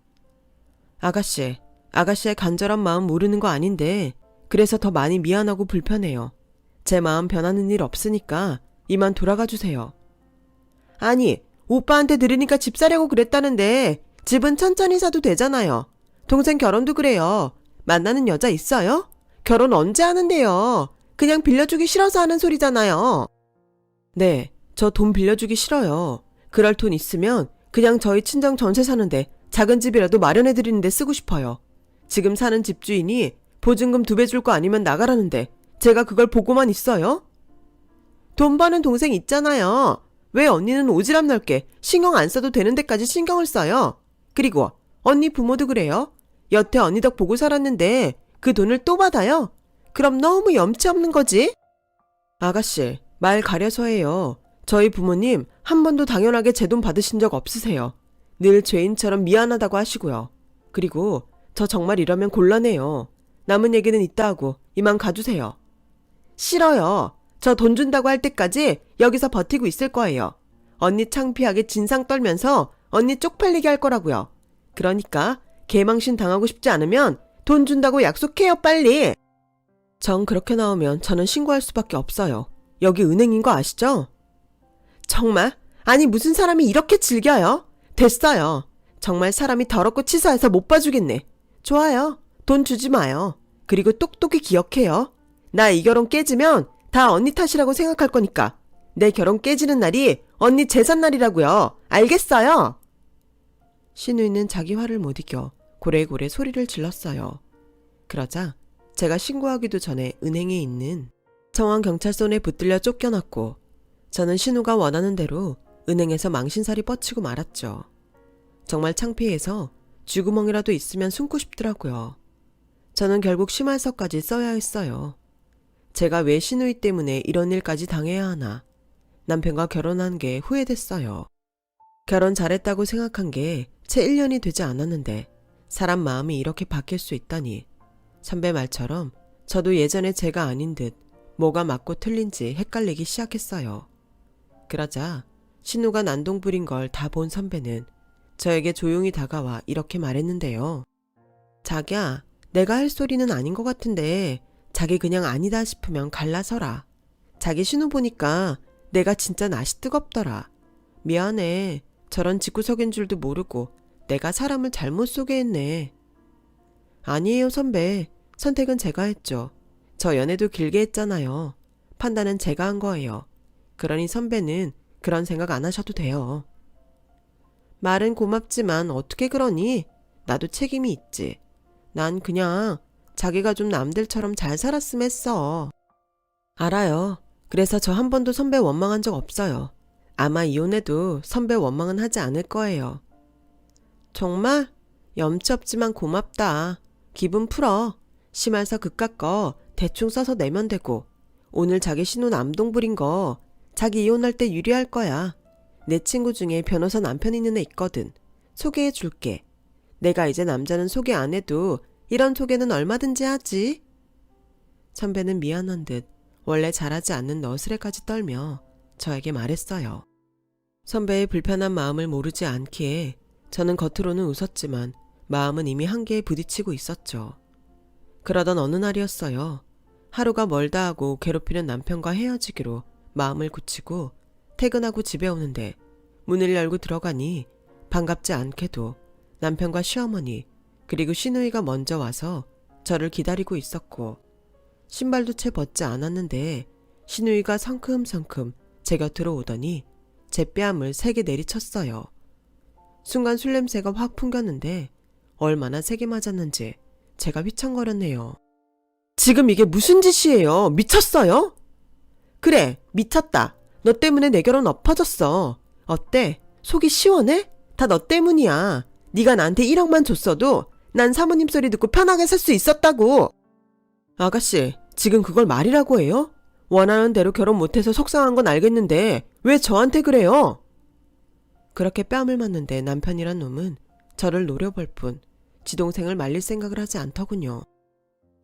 아가씨의 간절한 마음 모르는 거 아닌데 그래서 더 많이 미안하고 불편해요. 제 마음 변하는 일 없으니까 이만 돌아가 주세요. 아니, 오빠한테 들으니까 집 사려고 그랬다는데 집은 천천히 사도 되잖아요. 동생 결혼도 그래요. 만나는 여자 있어요? 결혼 언제 하는데요? 그냥 빌려주기 싫어서 하는 소리잖아요. 네, 저 돈 빌려주기 싫어요. 그럴 돈 있으면 그냥 저희 친정 전세 사는데 작은 집이라도 마련해드리는데 쓰고 싶어요. 지금 사는 집주인이 보증금 2배 줄 거 아니면 나가라는데 제가 그걸 보고만 있어요? 돈 버는 동생 있잖아요. 왜 언니는 오지랖 넓게 신경 안 써도 되는 데까지 신경을 써요? 그리고 언니 부모도 그래요. 여태 언니 덕 보고 살았는데 그 돈을 또 받아요? 그럼 너무 염치 없는 거지? 아가씨, 말 가려서 해요. 저희 부모님 한 번도 당연하게 제 돈 받으신 적 없으세요. 늘 죄인처럼 미안하다고 하시고요. 그리고 저 정말 이러면 곤란해요. 남은 얘기는 이따 하고 이만 가주세요. 싫어요. 저 돈 준다고 할 때까지 여기서 버티고 있을 거예요. 언니 창피하게 진상 떨면서 언니 쪽팔리게 할 거라고요. 그러니까 개망신 당하고 싶지 않으면 돈 준다고 약속해요, 빨리. 정 그렇게 나오면 저는 신고할 수밖에 없어요. 여기 은행인 거 아시죠? 정말? 아니 무슨 사람이 이렇게 즐겨요? 됐어요. 정말 사람이 더럽고 치사해서 못 봐주겠네. 좋아요. 돈 주지 마요. 그리고 똑똑히 기억해요. 나 이 결혼 깨지면 다 언니 탓이라고 생각할 거니까. 내 결혼 깨지는 날이 언니 제삿날이라고요. 알겠어요? 신우이는 자기 화를 못 이겨 고래고래 소리를 질렀어요. 그러자 제가 신고하기도 전에 은행에 있는 청왕경찰서에 붙들려 쫓겨났고 저는 신우가 원하는 대로 은행에서 망신살이 뻗치고 말았죠. 정말 창피해서 쥐구멍이라도 있으면 숨고 싶더라고요. 저는 결국 심할서까지 써야 했어요. 제가 왜 신우이 때문에 이런 일까지 당해야 하나. 남편과 결혼한 게 후회됐어요. 결혼 잘했다고 생각한 게 채 1년이 되지 않았는데 사람 마음이 이렇게 바뀔 수 있다니. 선배 말처럼 저도 예전에 제가 아닌 듯 뭐가 맞고 틀린지 헷갈리기 시작했어요. 그러자 신우가 난동 부린 걸 다 본 선배는 저에게 조용히 다가와 이렇게 말했는데요. 자기야, 내가 할 소리는 아닌 것 같은데 자기 그냥 아니다 싶으면 갈라서라. 자기 신우 보니까 내가 진짜 낯이 뜨겁더라. 미안해. 저런 집구석인 줄도 모르고 내가 사람을 잘못 소개했네. 아니에요, 선배. 선택은 제가 했죠. 저 연애도 길게 했잖아요. 판단은 제가 한 거예요. 그러니 선배는 그런 생각 안 하셔도 돼요. 말은 고맙지만 어떻게 그러니? 나도 책임이 있지. 난 그냥 자기가 좀 남들처럼 잘 살았으면 했어. 알아요. 그래서 저 한 번도 선배 원망한 적 없어요. 아마 이혼해도 선배 원망은 하지 않을 거예요. 정말? 염치 없지만 고맙다. 기분 풀어. 심할서 그깟 거 대충 써서 내면 되고 오늘 자기 신우 남동 부린 거 자기 이혼할 때 유리할 거야. 내 친구 중에 변호사 남편 있는 애 있거든. 소개해 줄게. 내가 이제 남자는 소개 안 해도 이런 소개는 얼마든지 하지. 선배는 미안한 듯 원래 잘하지 않는 너스레까지 떨며 저에게 말했어요. 선배의 불편한 마음을 모르지 않기에 저는 겉으로는 웃었지만 마음은 이미 한계에 부딪히고 있었죠. 그러던 어느 날이었어요. 하루가 멀다 하고 괴롭히는 남편과 헤어지기로 마음을 굳히고 퇴근하고 집에 오는데 문을 열고 들어가니 반갑지 않게도 남편과 시어머니 그리고 시누이가 먼저 와서 저를 기다리고 있었고 신발도 채 벗지 않았는데 시누이가 성큼성큼 제 곁으로 오더니 제 뺨을 세게 내리쳤어요. 순간 술 냄새가 확 풍겼는데 얼마나 세게 맞았는지 제가 휘청거렸네요. 지금 이게 무슨 짓이에요? 미쳤어요? 그래, 미쳤다. 너 때문에 내 결혼 엎어졌어. 어때? 속이 시원해? 다 너 때문이야. 네가 나한테 1억만 줬어도 난 사모님 소리 듣고 편하게 살 수 있었다고. 아가씨, 지금 그걸 말이라고 해요? 원하는 대로 결혼 못해서 속상한 건 알겠는데 왜 저한테 그래요? 그렇게 뺨을 맞는데 남편이란 놈은 저를 노려볼 뿐 지 동생을 말릴 생각을 하지 않더군요.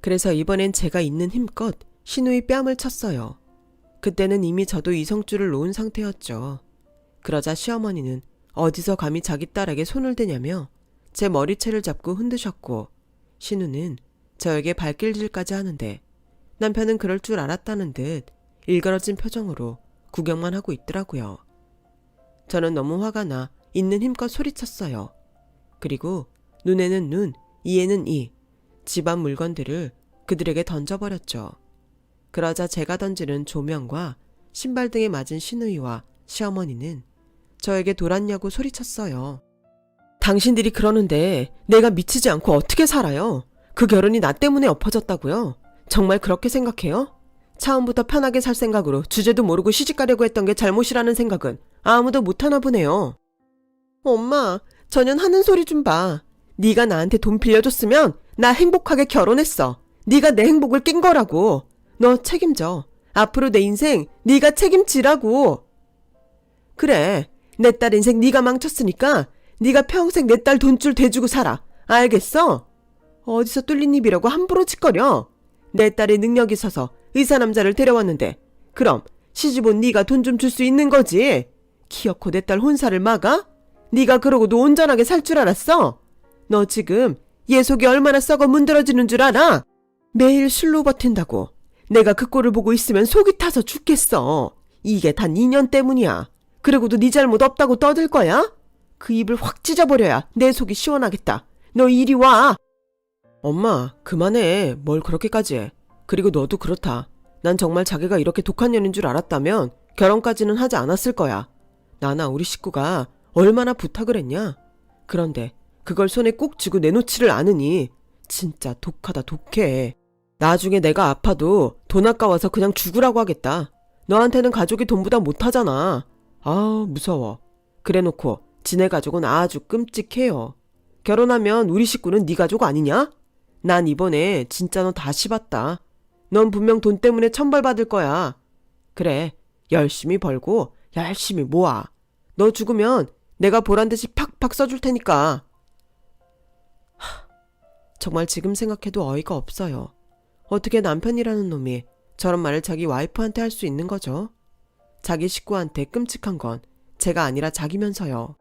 그래서 이번엔 제가 있는 힘껏 시누이 뺨을 쳤어요. 그때는 이미 저도 이성줄을 놓은 상태였죠. 그러자 시어머니는 어디서 감히 자기 딸에게 손을 대냐며 제 머리채를 잡고 흔드셨고 신우는 저에게 발길질까지 하는데 남편은 그럴 줄 알았다는 듯 일그러진 표정으로 구경만 하고 있더라고요. 저는 너무 화가 나 있는 힘껏 소리쳤어요. 그리고 눈에는 눈, 이에는 이, 집안 물건들을 그들에게 던져버렸죠. 그러자 제가 던지는 조명과 신발 등에 맞은 시누이와 시어머니는 저에게 돌았냐고 소리쳤어요. 당신들이 그러는데 내가 미치지 않고 어떻게 살아요? 그 결혼이 나 때문에 엎어졌다고요? 정말 그렇게 생각해요? 처음부터 편하게 살 생각으로 주제도 모르고 시집가려고 했던 게 잘못이라는 생각은 아무도 못하나 보네요. 엄마, 전현 하는 소리 좀 봐. 네가 나한테 돈 빌려줬으면 나 행복하게 결혼했어. 네가 내 행복을 낀 거라고. 너 책임져. 앞으로 내 인생 네가 책임지라고. 그래, 내 딸 인생 네가 망쳤으니까 네가 평생 내 딸 돈줄 대주고 살아. 알겠어? 어디서 뚫린 입이라고 함부로 짓거려. 내 딸이 능력 있어서 의사 남자를 데려왔는데 그럼 시집온 네가 돈 좀 줄 수 있는 거지. 기어코 내 딸 혼사를 막아? 네가 그러고도 온전하게 살 줄 알았어? 너 지금 얘 속이 얼마나 썩어 문드러지는 줄 알아? 매일 술로 버틴다고. 내가 그 꼴을 보고 있으면 속이 타서 죽겠어. 이게 다 2년 때문이야. 그러고도 네 잘못 없다고 떠들 거야? 그 입을 확 찢어버려야 내 속이 시원하겠다. 너 이리 와. 엄마, 그만해. 뭘 그렇게까지 해. 그리고 너도 그렇다. 난 정말 자기가 이렇게 독한 년인 줄 알았다면 결혼까지는 하지 않았을 거야. 나나 우리 식구가 얼마나 부탁을 했냐? 그런데 그걸 손에 꼭 쥐고 내놓지를 않으니 진짜 독하다 독해. 나중에 내가 아파도 돈 아까워서 그냥 죽으라고 하겠다. 너한테는 가족이 돈보다 못하잖아. 아우 무서워. 그래놓고 지네 가족은 아주 끔찍해요. 결혼하면 우리 식구는 네 가족 아니냐? 난 이번에 진짜 너 다시 봤다. 넌 분명 돈 때문에 천벌받을 거야. 그래, 열심히 벌고 열심히 모아. 너 죽으면 내가 보란듯이 팍팍 써줄 테니까. 정말 지금 생각해도 어이가 없어요. 어떻게 남편이라는 놈이 저런 말을 자기 와이프한테 할 수 있는 거죠? 자기 식구한테 끔찍한 건 제가 아니라 자기면서요.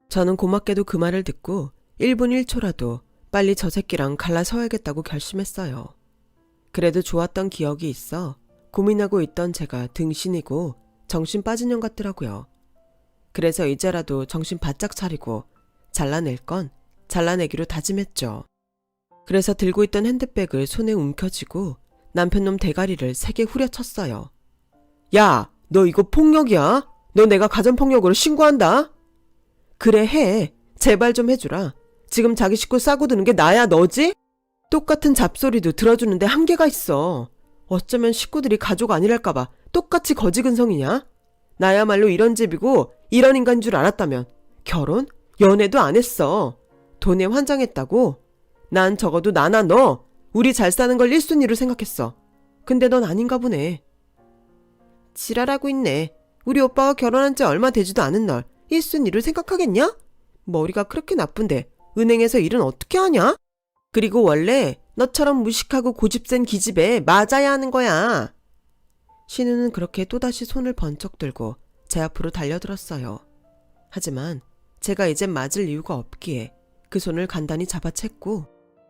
저는 고맙게도 그 말을 듣고 1분 1초라도 빨리 저 새끼랑 갈라서야겠다고 결심했어요. 그래도 좋았던 기억이 있어 고민하고 있던 제가 등신이고 정신 빠진 년 같더라고요. 그래서 이제라도 정신 바짝 차리고 잘라낼 건 잘라내기로 다짐했죠. 그래서 들고 있던 핸드백을 손에 움켜쥐고 남편놈 대가리를 세게 후려쳤어요. 야, 너 이거 폭력이야? 너 내가 가정폭력으로 신고한다? 그래 해. 제발 좀 해주라. 지금 자기 식구 싸고 드는 게 나야 너지? 똑같은 잡소리도 들어주는데 한계가 있어. 어쩌면 식구들이 가족 아니랄까봐 똑같이 거지근성이냐? 나야말로 이런 집이고 이런 인간인 줄 알았다면 결혼? 연애도 안 했어. 돈에 환장했다고? 난 적어도 나나 너 우리 잘 사는 걸 1순위로 생각했어. 근데 넌 아닌가 보네. 지랄하고 있네. 우리 오빠가 결혼한 지 얼마 되지도 않은 널 1순위를 생각하겠냐? 머리가 그렇게 나쁜데 은행에서 일은 어떻게 하냐? 그리고 원래 너처럼 무식하고 고집센 기집애 맞아야 하는 거야. 신우는 그렇게 또다시 손을 번쩍 들고 제 앞으로 달려들었어요. 하지만 제가 이젠 맞을 이유가 없기에 그 손을 간단히 잡아챘고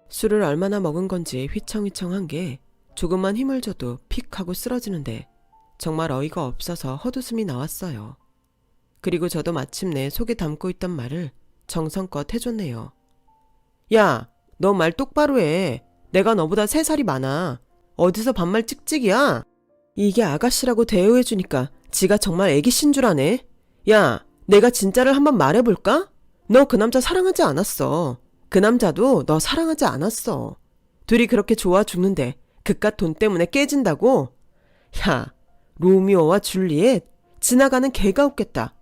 술을 얼마나 먹은 건지 휘청휘청한 게 조금만 힘을 줘도 픽 하고 쓰러지는데 정말 어이가 없어서 헛웃음이 나왔어요. 그리고 저도 마침내 속에 담고 있던 말을 정성껏 해줬네요. 야, 너 말 똑바로 해. 내가 너보다 3살이 많아. 어디서 반말 찍찍이야? 이게 아가씨라고 대우해주니까 지가 정말 애기신 줄 아네. 야, 내가 진짜를 한번 말해볼까? 너 그 남자 사랑하지 않았어. 그 남자도 너 사랑하지 않았어. 둘이 그렇게 좋아 죽는데 그깟 돈 때문에 깨진다고? 야, 로미오와 줄리엣 지나가는 개가 웃겠다.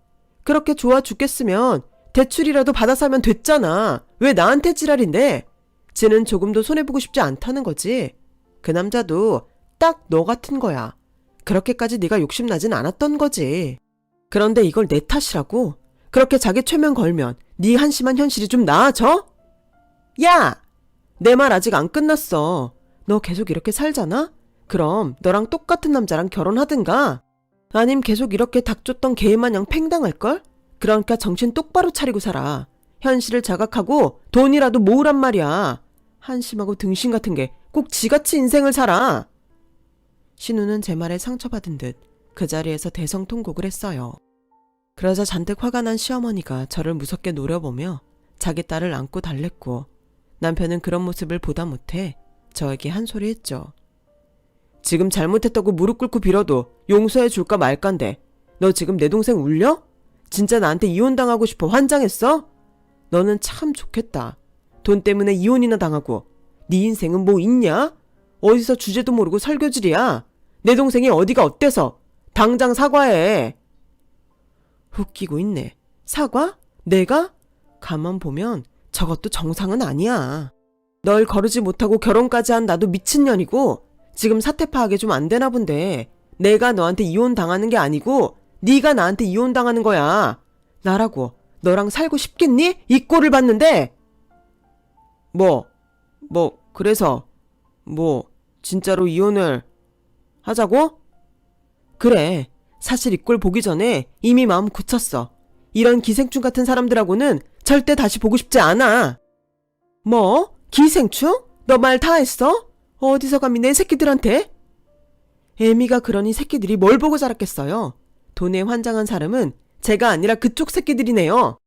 그렇게 좋아 죽겠으면 대출이라도 받아 살면 됐잖아. 왜 나한테 지랄인데? 쟤는 조금도 손해보고 싶지 않다는 거지. 그 남자도 딱 너 같은 거야. 그렇게까지 네가 욕심나진 않았던 거지. 그런데 이걸 내 탓이라고? 그렇게 자기 최면 걸면 네 한심한 현실이 좀 나아져? 야! 내 말 아직 안 끝났어. 너 계속 이렇게 살잖아? 그럼 너랑 똑같은 남자랑 결혼하든가? 아님 계속 이렇게 닥쳤던 개마냥 팽당할걸? 그러니까 정신 똑바로 차리고 살아. 현실을 자각하고 돈이라도 모으란 말이야. 한심하고 등신 같은 게 꼭 지같이 인생을 살아. 신우는 제 말에 상처받은 듯 그 자리에서 대성통곡을 했어요. 그러자 잔뜩 화가 난 시어머니가 저를 무섭게 노려보며 자기 딸을 안고 달랬고 남편은 그런 모습을 보다 못해 저에게 한 소리 했죠. 지금 잘못했다고 무릎 꿇고 빌어도 용서해 줄까 말까인데 너 지금 내 동생 울려? 진짜 나한테 이혼당하고 싶어 환장했어? 너는 참 좋겠다. 돈 때문에 이혼이나 당하고 네 인생은 뭐 있냐? 어디서 주제도 모르고 설교질이야. 내 동생이 어디가 어때서? 당장 사과해. 웃기고 있네. 사과? 내가? 가만 보면 저것도 정상은 아니야. 널 거르지 못하고 결혼까지 한 나도 미친년이고 지금 사태 파악이 좀 안 되나 본데 내가 너한테 이혼 당하는 게 아니고 네가 나한테 이혼 당하는 거야. 나라고 너랑 살고 싶겠니? 이 꼴을 봤는데. 그래서 진짜로 이혼을 하자고? 그래. 사실 이 꼴 보기 전에 이미 마음 굳혔어. 이런 기생충 같은 사람들하고는 절대 다시 보고 싶지 않아. 뭐? 기생충? 너 말 다 했어? 어디서 감히 내 새끼들한테? 애미가 그러니 새끼들이 뭘 보고 자랐겠어요. 돈에 환장한 사람은 제가 아니라 그쪽 새끼들이네요.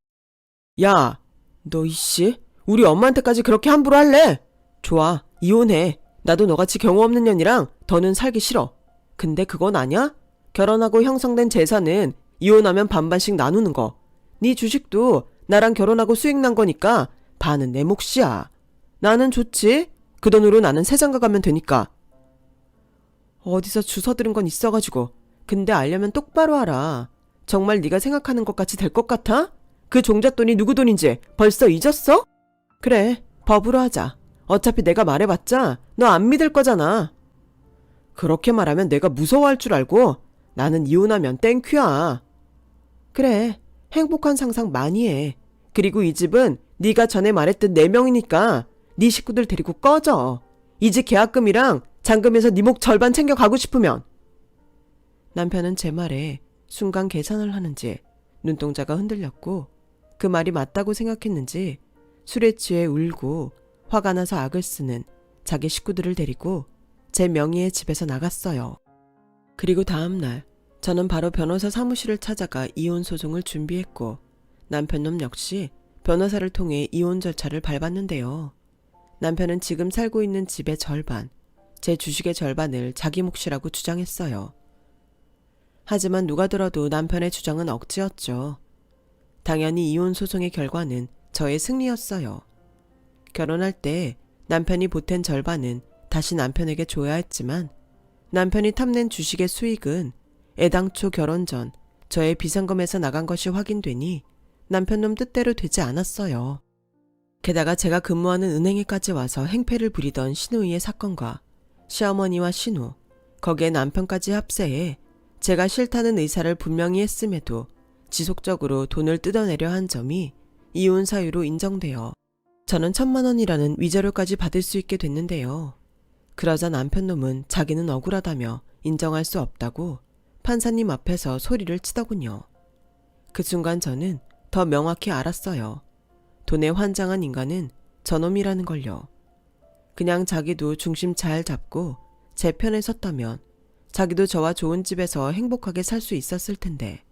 야, 너 이씨 우리 엄마한테까지 그렇게 함부로 할래? 좋아, 이혼해. 나도 너같이 경우 없는 년이랑 더는 살기 싫어. 근데 그건 아냐? 결혼하고 형성된 재산은 이혼하면 반반씩 나누는 거. 네 주식도 나랑 결혼하고 수익 난 거니까 반은 내 몫이야. 나는 좋지. 그 돈으로 나는 세장가 가면 되니까. 어디서 주워 들은 건 있어가지고. 근데 알려면 똑바로 알아. 정말 네가 생각하는 것 같이 될 것 같아? 그 종잣돈이 누구 돈인지 벌써 잊었어? 그래, 법으로 하자. 어차피 내가 말해봤자 너 안 믿을 거잖아. 그렇게 말하면 내가 무서워할 줄 알고? 나는 이혼하면 땡큐야. 그래, 행복한 상상 많이 해. 그리고 이 집은 네가 전에 말했던 4명이니까 네 식구들 데리고 꺼져. 이 집 계약금이랑 잔금에서 네 목 절반 챙겨가고 싶으면. 남편은 제 말에 순간 계산을 하는지 눈동자가 흔들렸고 그 말이 맞다고 생각했는지 술에 취해 울고 화가 나서 악을 쓰는 자기 식구들을 데리고 제 명의의 집에서 나갔어요. 그리고 다음날 저는 바로 변호사 사무실을 찾아가 이혼 소송을 준비했고 남편놈 역시 변호사를 통해 이혼 절차를 밟았는데요. 남편은 지금 살고 있는 집의 절반, 제 주식의 절반을 자기 몫이라고 주장했어요. 하지만 누가 들어도 남편의 주장은 억지였죠. 당연히 이혼 소송의 결과는 저의 승리였어요. 결혼할 때 남편이 보탠 절반은 다시 남편에게 줘야 했지만 남편이 탐낸 주식의 수익은 애당초 결혼 전 저의 비상금에서 나간 것이 확인되니 남편놈 뜻대로 되지 않았어요. 게다가 제가 근무하는 은행에까지 와서 행패를 부리던 신우이의 사건과 시어머니와 신우, 거기에 남편까지 합세해 제가 싫다는 의사를 분명히 했음에도 지속적으로 돈을 뜯어내려 한 점이 이혼 사유로 인정되어 저는 1,000만 원이라는 위자료까지 받을 수 있게 됐는데요. 그러자 남편놈은 자기는 억울하다며 인정할 수 없다고 판사님 앞에서 소리를 치더군요. 그 순간 저는 더 명확히 알았어요. 돈에 환장한 인간은 저놈이라는 걸요. 그냥 자기도 중심 잘 잡고 제 편에 섰다면 자기도 저와 좋은 집에서 행복하게 살 수 있었을 텐데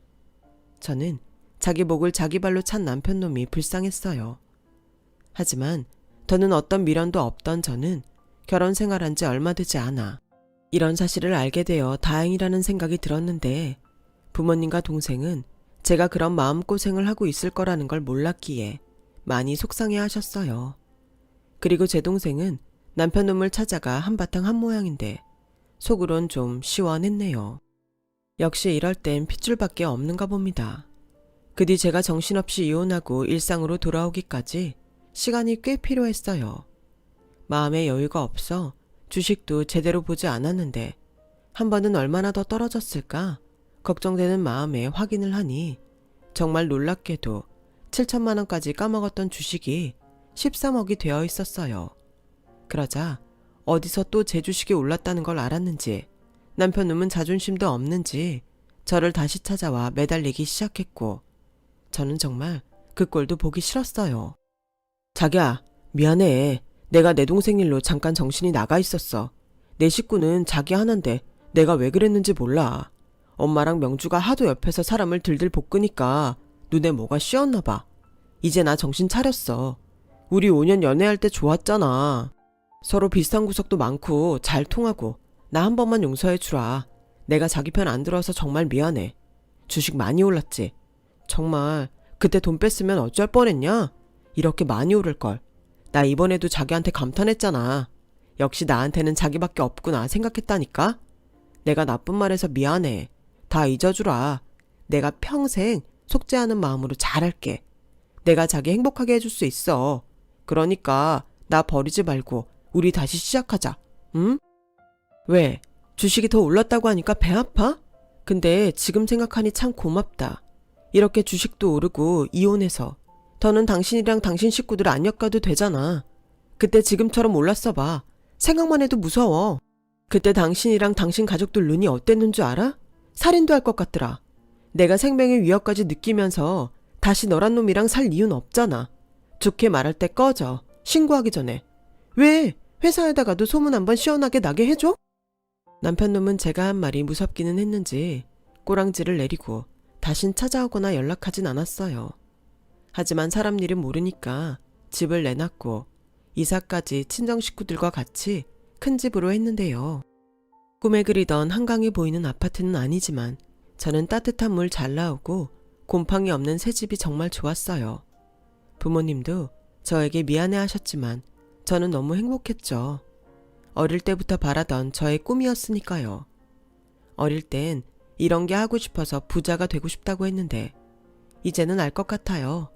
저는 자기 목을 자기 발로 찬 남편놈이 불쌍했어요. 하지만 더는 어떤 미련도 없던 저는 결혼 생활한 지 얼마 되지 않아 이런 사실을 알게 되어 다행이라는 생각이 들었는데 부모님과 동생은 제가 그런 마음고생을 하고 있을 거라는 걸 몰랐기에 많이 속상해 하셨어요. 그리고 제 동생은 남편놈을 찾아가 한바탕 한 모양인데 속으론 좀 시원했네요. 역시 이럴 땐 핏줄밖에 없는가 봅니다. 그 뒤 제가 정신없이 이혼하고 일상으로 돌아오기까지 시간이 꽤 필요했어요. 마음에 여유가 없어 주식도 제대로 보지 않았는데 한 번은 얼마나 더 떨어졌을까 걱정되는 마음에 확인을 하니 정말 놀랍게도 7천만 원까지 까먹었던 주식이 13억이 되어 있었어요. 그러자 어디서 또 제 주식이 올랐다는 걸 알았는지 남편놈은 자존심도 없는지 저를 다시 찾아와 매달리기 시작했고 저는 정말 그 꼴도 보기 싫었어요. 자기야, 미안해. 내가 내 동생 일로 잠깐 정신이 나가 있었어. 내 식구는 자기 하나인데 내가 왜 그랬는지 몰라. 엄마랑 명주가 하도 옆에서 사람을 들들 볶으니까 눈에 뭐가 씌었나 봐. 이제 나 정신 차렸어. 우리 5년 연애할 때 좋았잖아. 서로 비슷한 구석도 많고 잘 통하고 나 한 번만 용서해 주라. 내가 자기 편 안 들어서 정말 미안해. 주식 많이 올랐지. 정말 그때 돈 뺐으면 어쩔 뻔했냐? 이렇게 많이 오를걸. 나 이번에도 자기한테 감탄했잖아. 역시 나한테는 자기밖에 없구나 생각했다니까. 내가 나쁜 말해서 미안해. 다 잊어주라. 내가 평생 속죄하는 마음으로 잘할게. 내가 자기 행복하게 해줄 수 있어. 그러니까 나 버리지 말고 우리 다시 시작하자. 응? 왜? 주식이 더 올랐다고 하니까 배 아파? 근데 지금 생각하니 참 고맙다. 이렇게 주식도 오르고 이혼해서 더는 당신이랑 당신 식구들 안 엮어도 되잖아. 그때 지금처럼 올랐어 봐. 생각만 해도 무서워. 그때 당신이랑 당신 가족들 눈이 어땠는 줄 알아? 살인도 할 것 같더라. 내가 생명의 위협까지 느끼면서 다시 너란 놈이랑 살 이유는 없잖아. 좋게 말할 때 꺼져. 신고하기 전에. 왜? 회사에다가도 소문 한번 시원하게 나게 해줘? 남편놈은 제가 한 말이 무섭기는 했는지 꼬랑지를 내리고 다신 찾아오거나 연락하진 않았어요. 하지만 사람 일은 모르니까 집을 내놨고 이사까지 친정 식구들과 같이 큰 집으로 했는데요. 꿈에 그리던 한강이 보이는 아파트는 아니지만 저는 따뜻한 물 잘 나오고 곰팡이 없는 새 집이 정말 좋았어요. 부모님도 저에게 미안해 하셨지만 저는 너무 행복했죠. 어릴 때부터 바라던 저의 꿈이었으니까요. 어릴 땐 이런 게 하고 싶어서 부자가 되고 싶다고 했는데 이제는 알 것 같아요.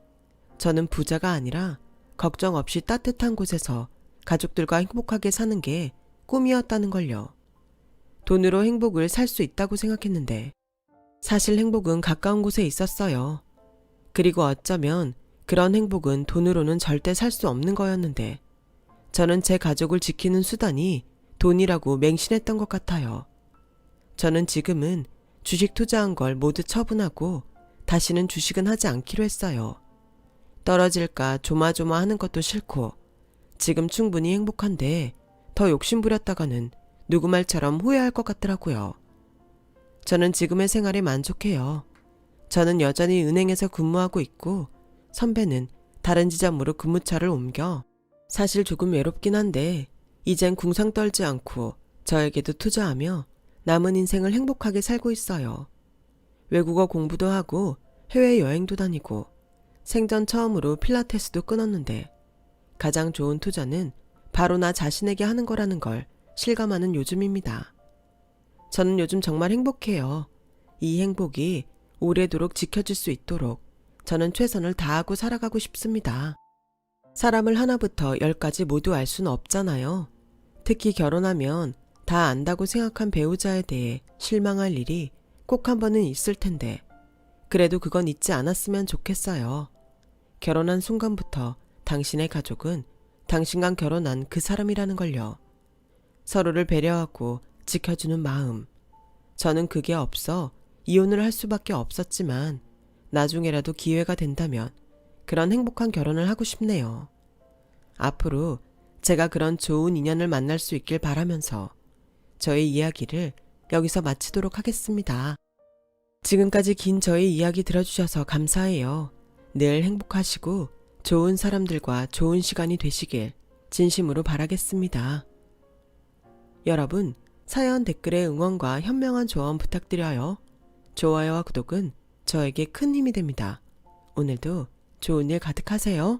저는 부자가 아니라 걱정 없이 따뜻한 곳에서 가족들과 행복하게 사는 게 꿈이었다는 걸요. 돈으로 행복을 살 수 있다고 생각했는데 사실 행복은 가까운 곳에 있었어요. 그리고 어쩌면 그런 행복은 돈으로는 절대 살 수 없는 거였는데 저는 제 가족을 지키는 수단이 돈이라고 맹신했던 것 같아요. 저는 지금은 주식 투자한 걸 모두 처분하고 다시는 주식은 하지 않기로 했어요. 떨어질까 조마조마하는 것도 싫고 지금 충분히 행복한데 더 욕심부렸다가는 누구 말처럼 후회할 것 같더라고요. 저는 지금의 생활에 만족해요. 저는 여전히 은행에서 근무하고 있고 선배는 다른 지점으로 근무처를 옮겨 사실 조금 외롭긴 한데 이젠 궁상 떨지 않고 저에게도 투자하며 남은 인생을 행복하게 살고 있어요. 외국어 공부도 하고 해외여행도 다니고 생전 처음으로 필라테스도 끊었는데 가장 좋은 투자는 바로 나 자신에게 하는 거라는 걸 실감하는 요즘입니다. 저는 요즘 정말 행복해요. 이 행복이 오래도록 지켜질 수 있도록 저는 최선을 다하고 살아가고 싶습니다. 사람을 하나부터 10까지 모두 알 수는 없잖아요. 특히 결혼하면 다 안다고 생각한 배우자에 대해 실망할 일이 꼭 한 번은 있을 텐데 그래도 그건 잊지 않았으면 좋겠어요. 결혼한 순간부터 당신의 가족은 당신과 결혼한 그 사람이라는 걸요. 서로를 배려하고 지켜주는 마음. 저는 그게 없어 이혼을 할 수밖에 없었지만 나중에라도 기회가 된다면 그런 행복한 결혼을 하고 싶네요. 앞으로 제가 그런 좋은 인연을 만날 수 있길 바라면서 저의 이야기를 여기서 마치도록 하겠습니다. 지금까지 긴 저의 이야기 들어주셔서 감사해요. 늘 행복하시고 좋은 사람들과 좋은 시간이 되시길 진심으로 바라겠습니다. 여러분, 사연 댓글에 응원과 현명한 조언 부탁드려요. 좋아요와 구독은 저에게 큰 힘이 됩니다. 오늘도 좋은 일 가득하세요.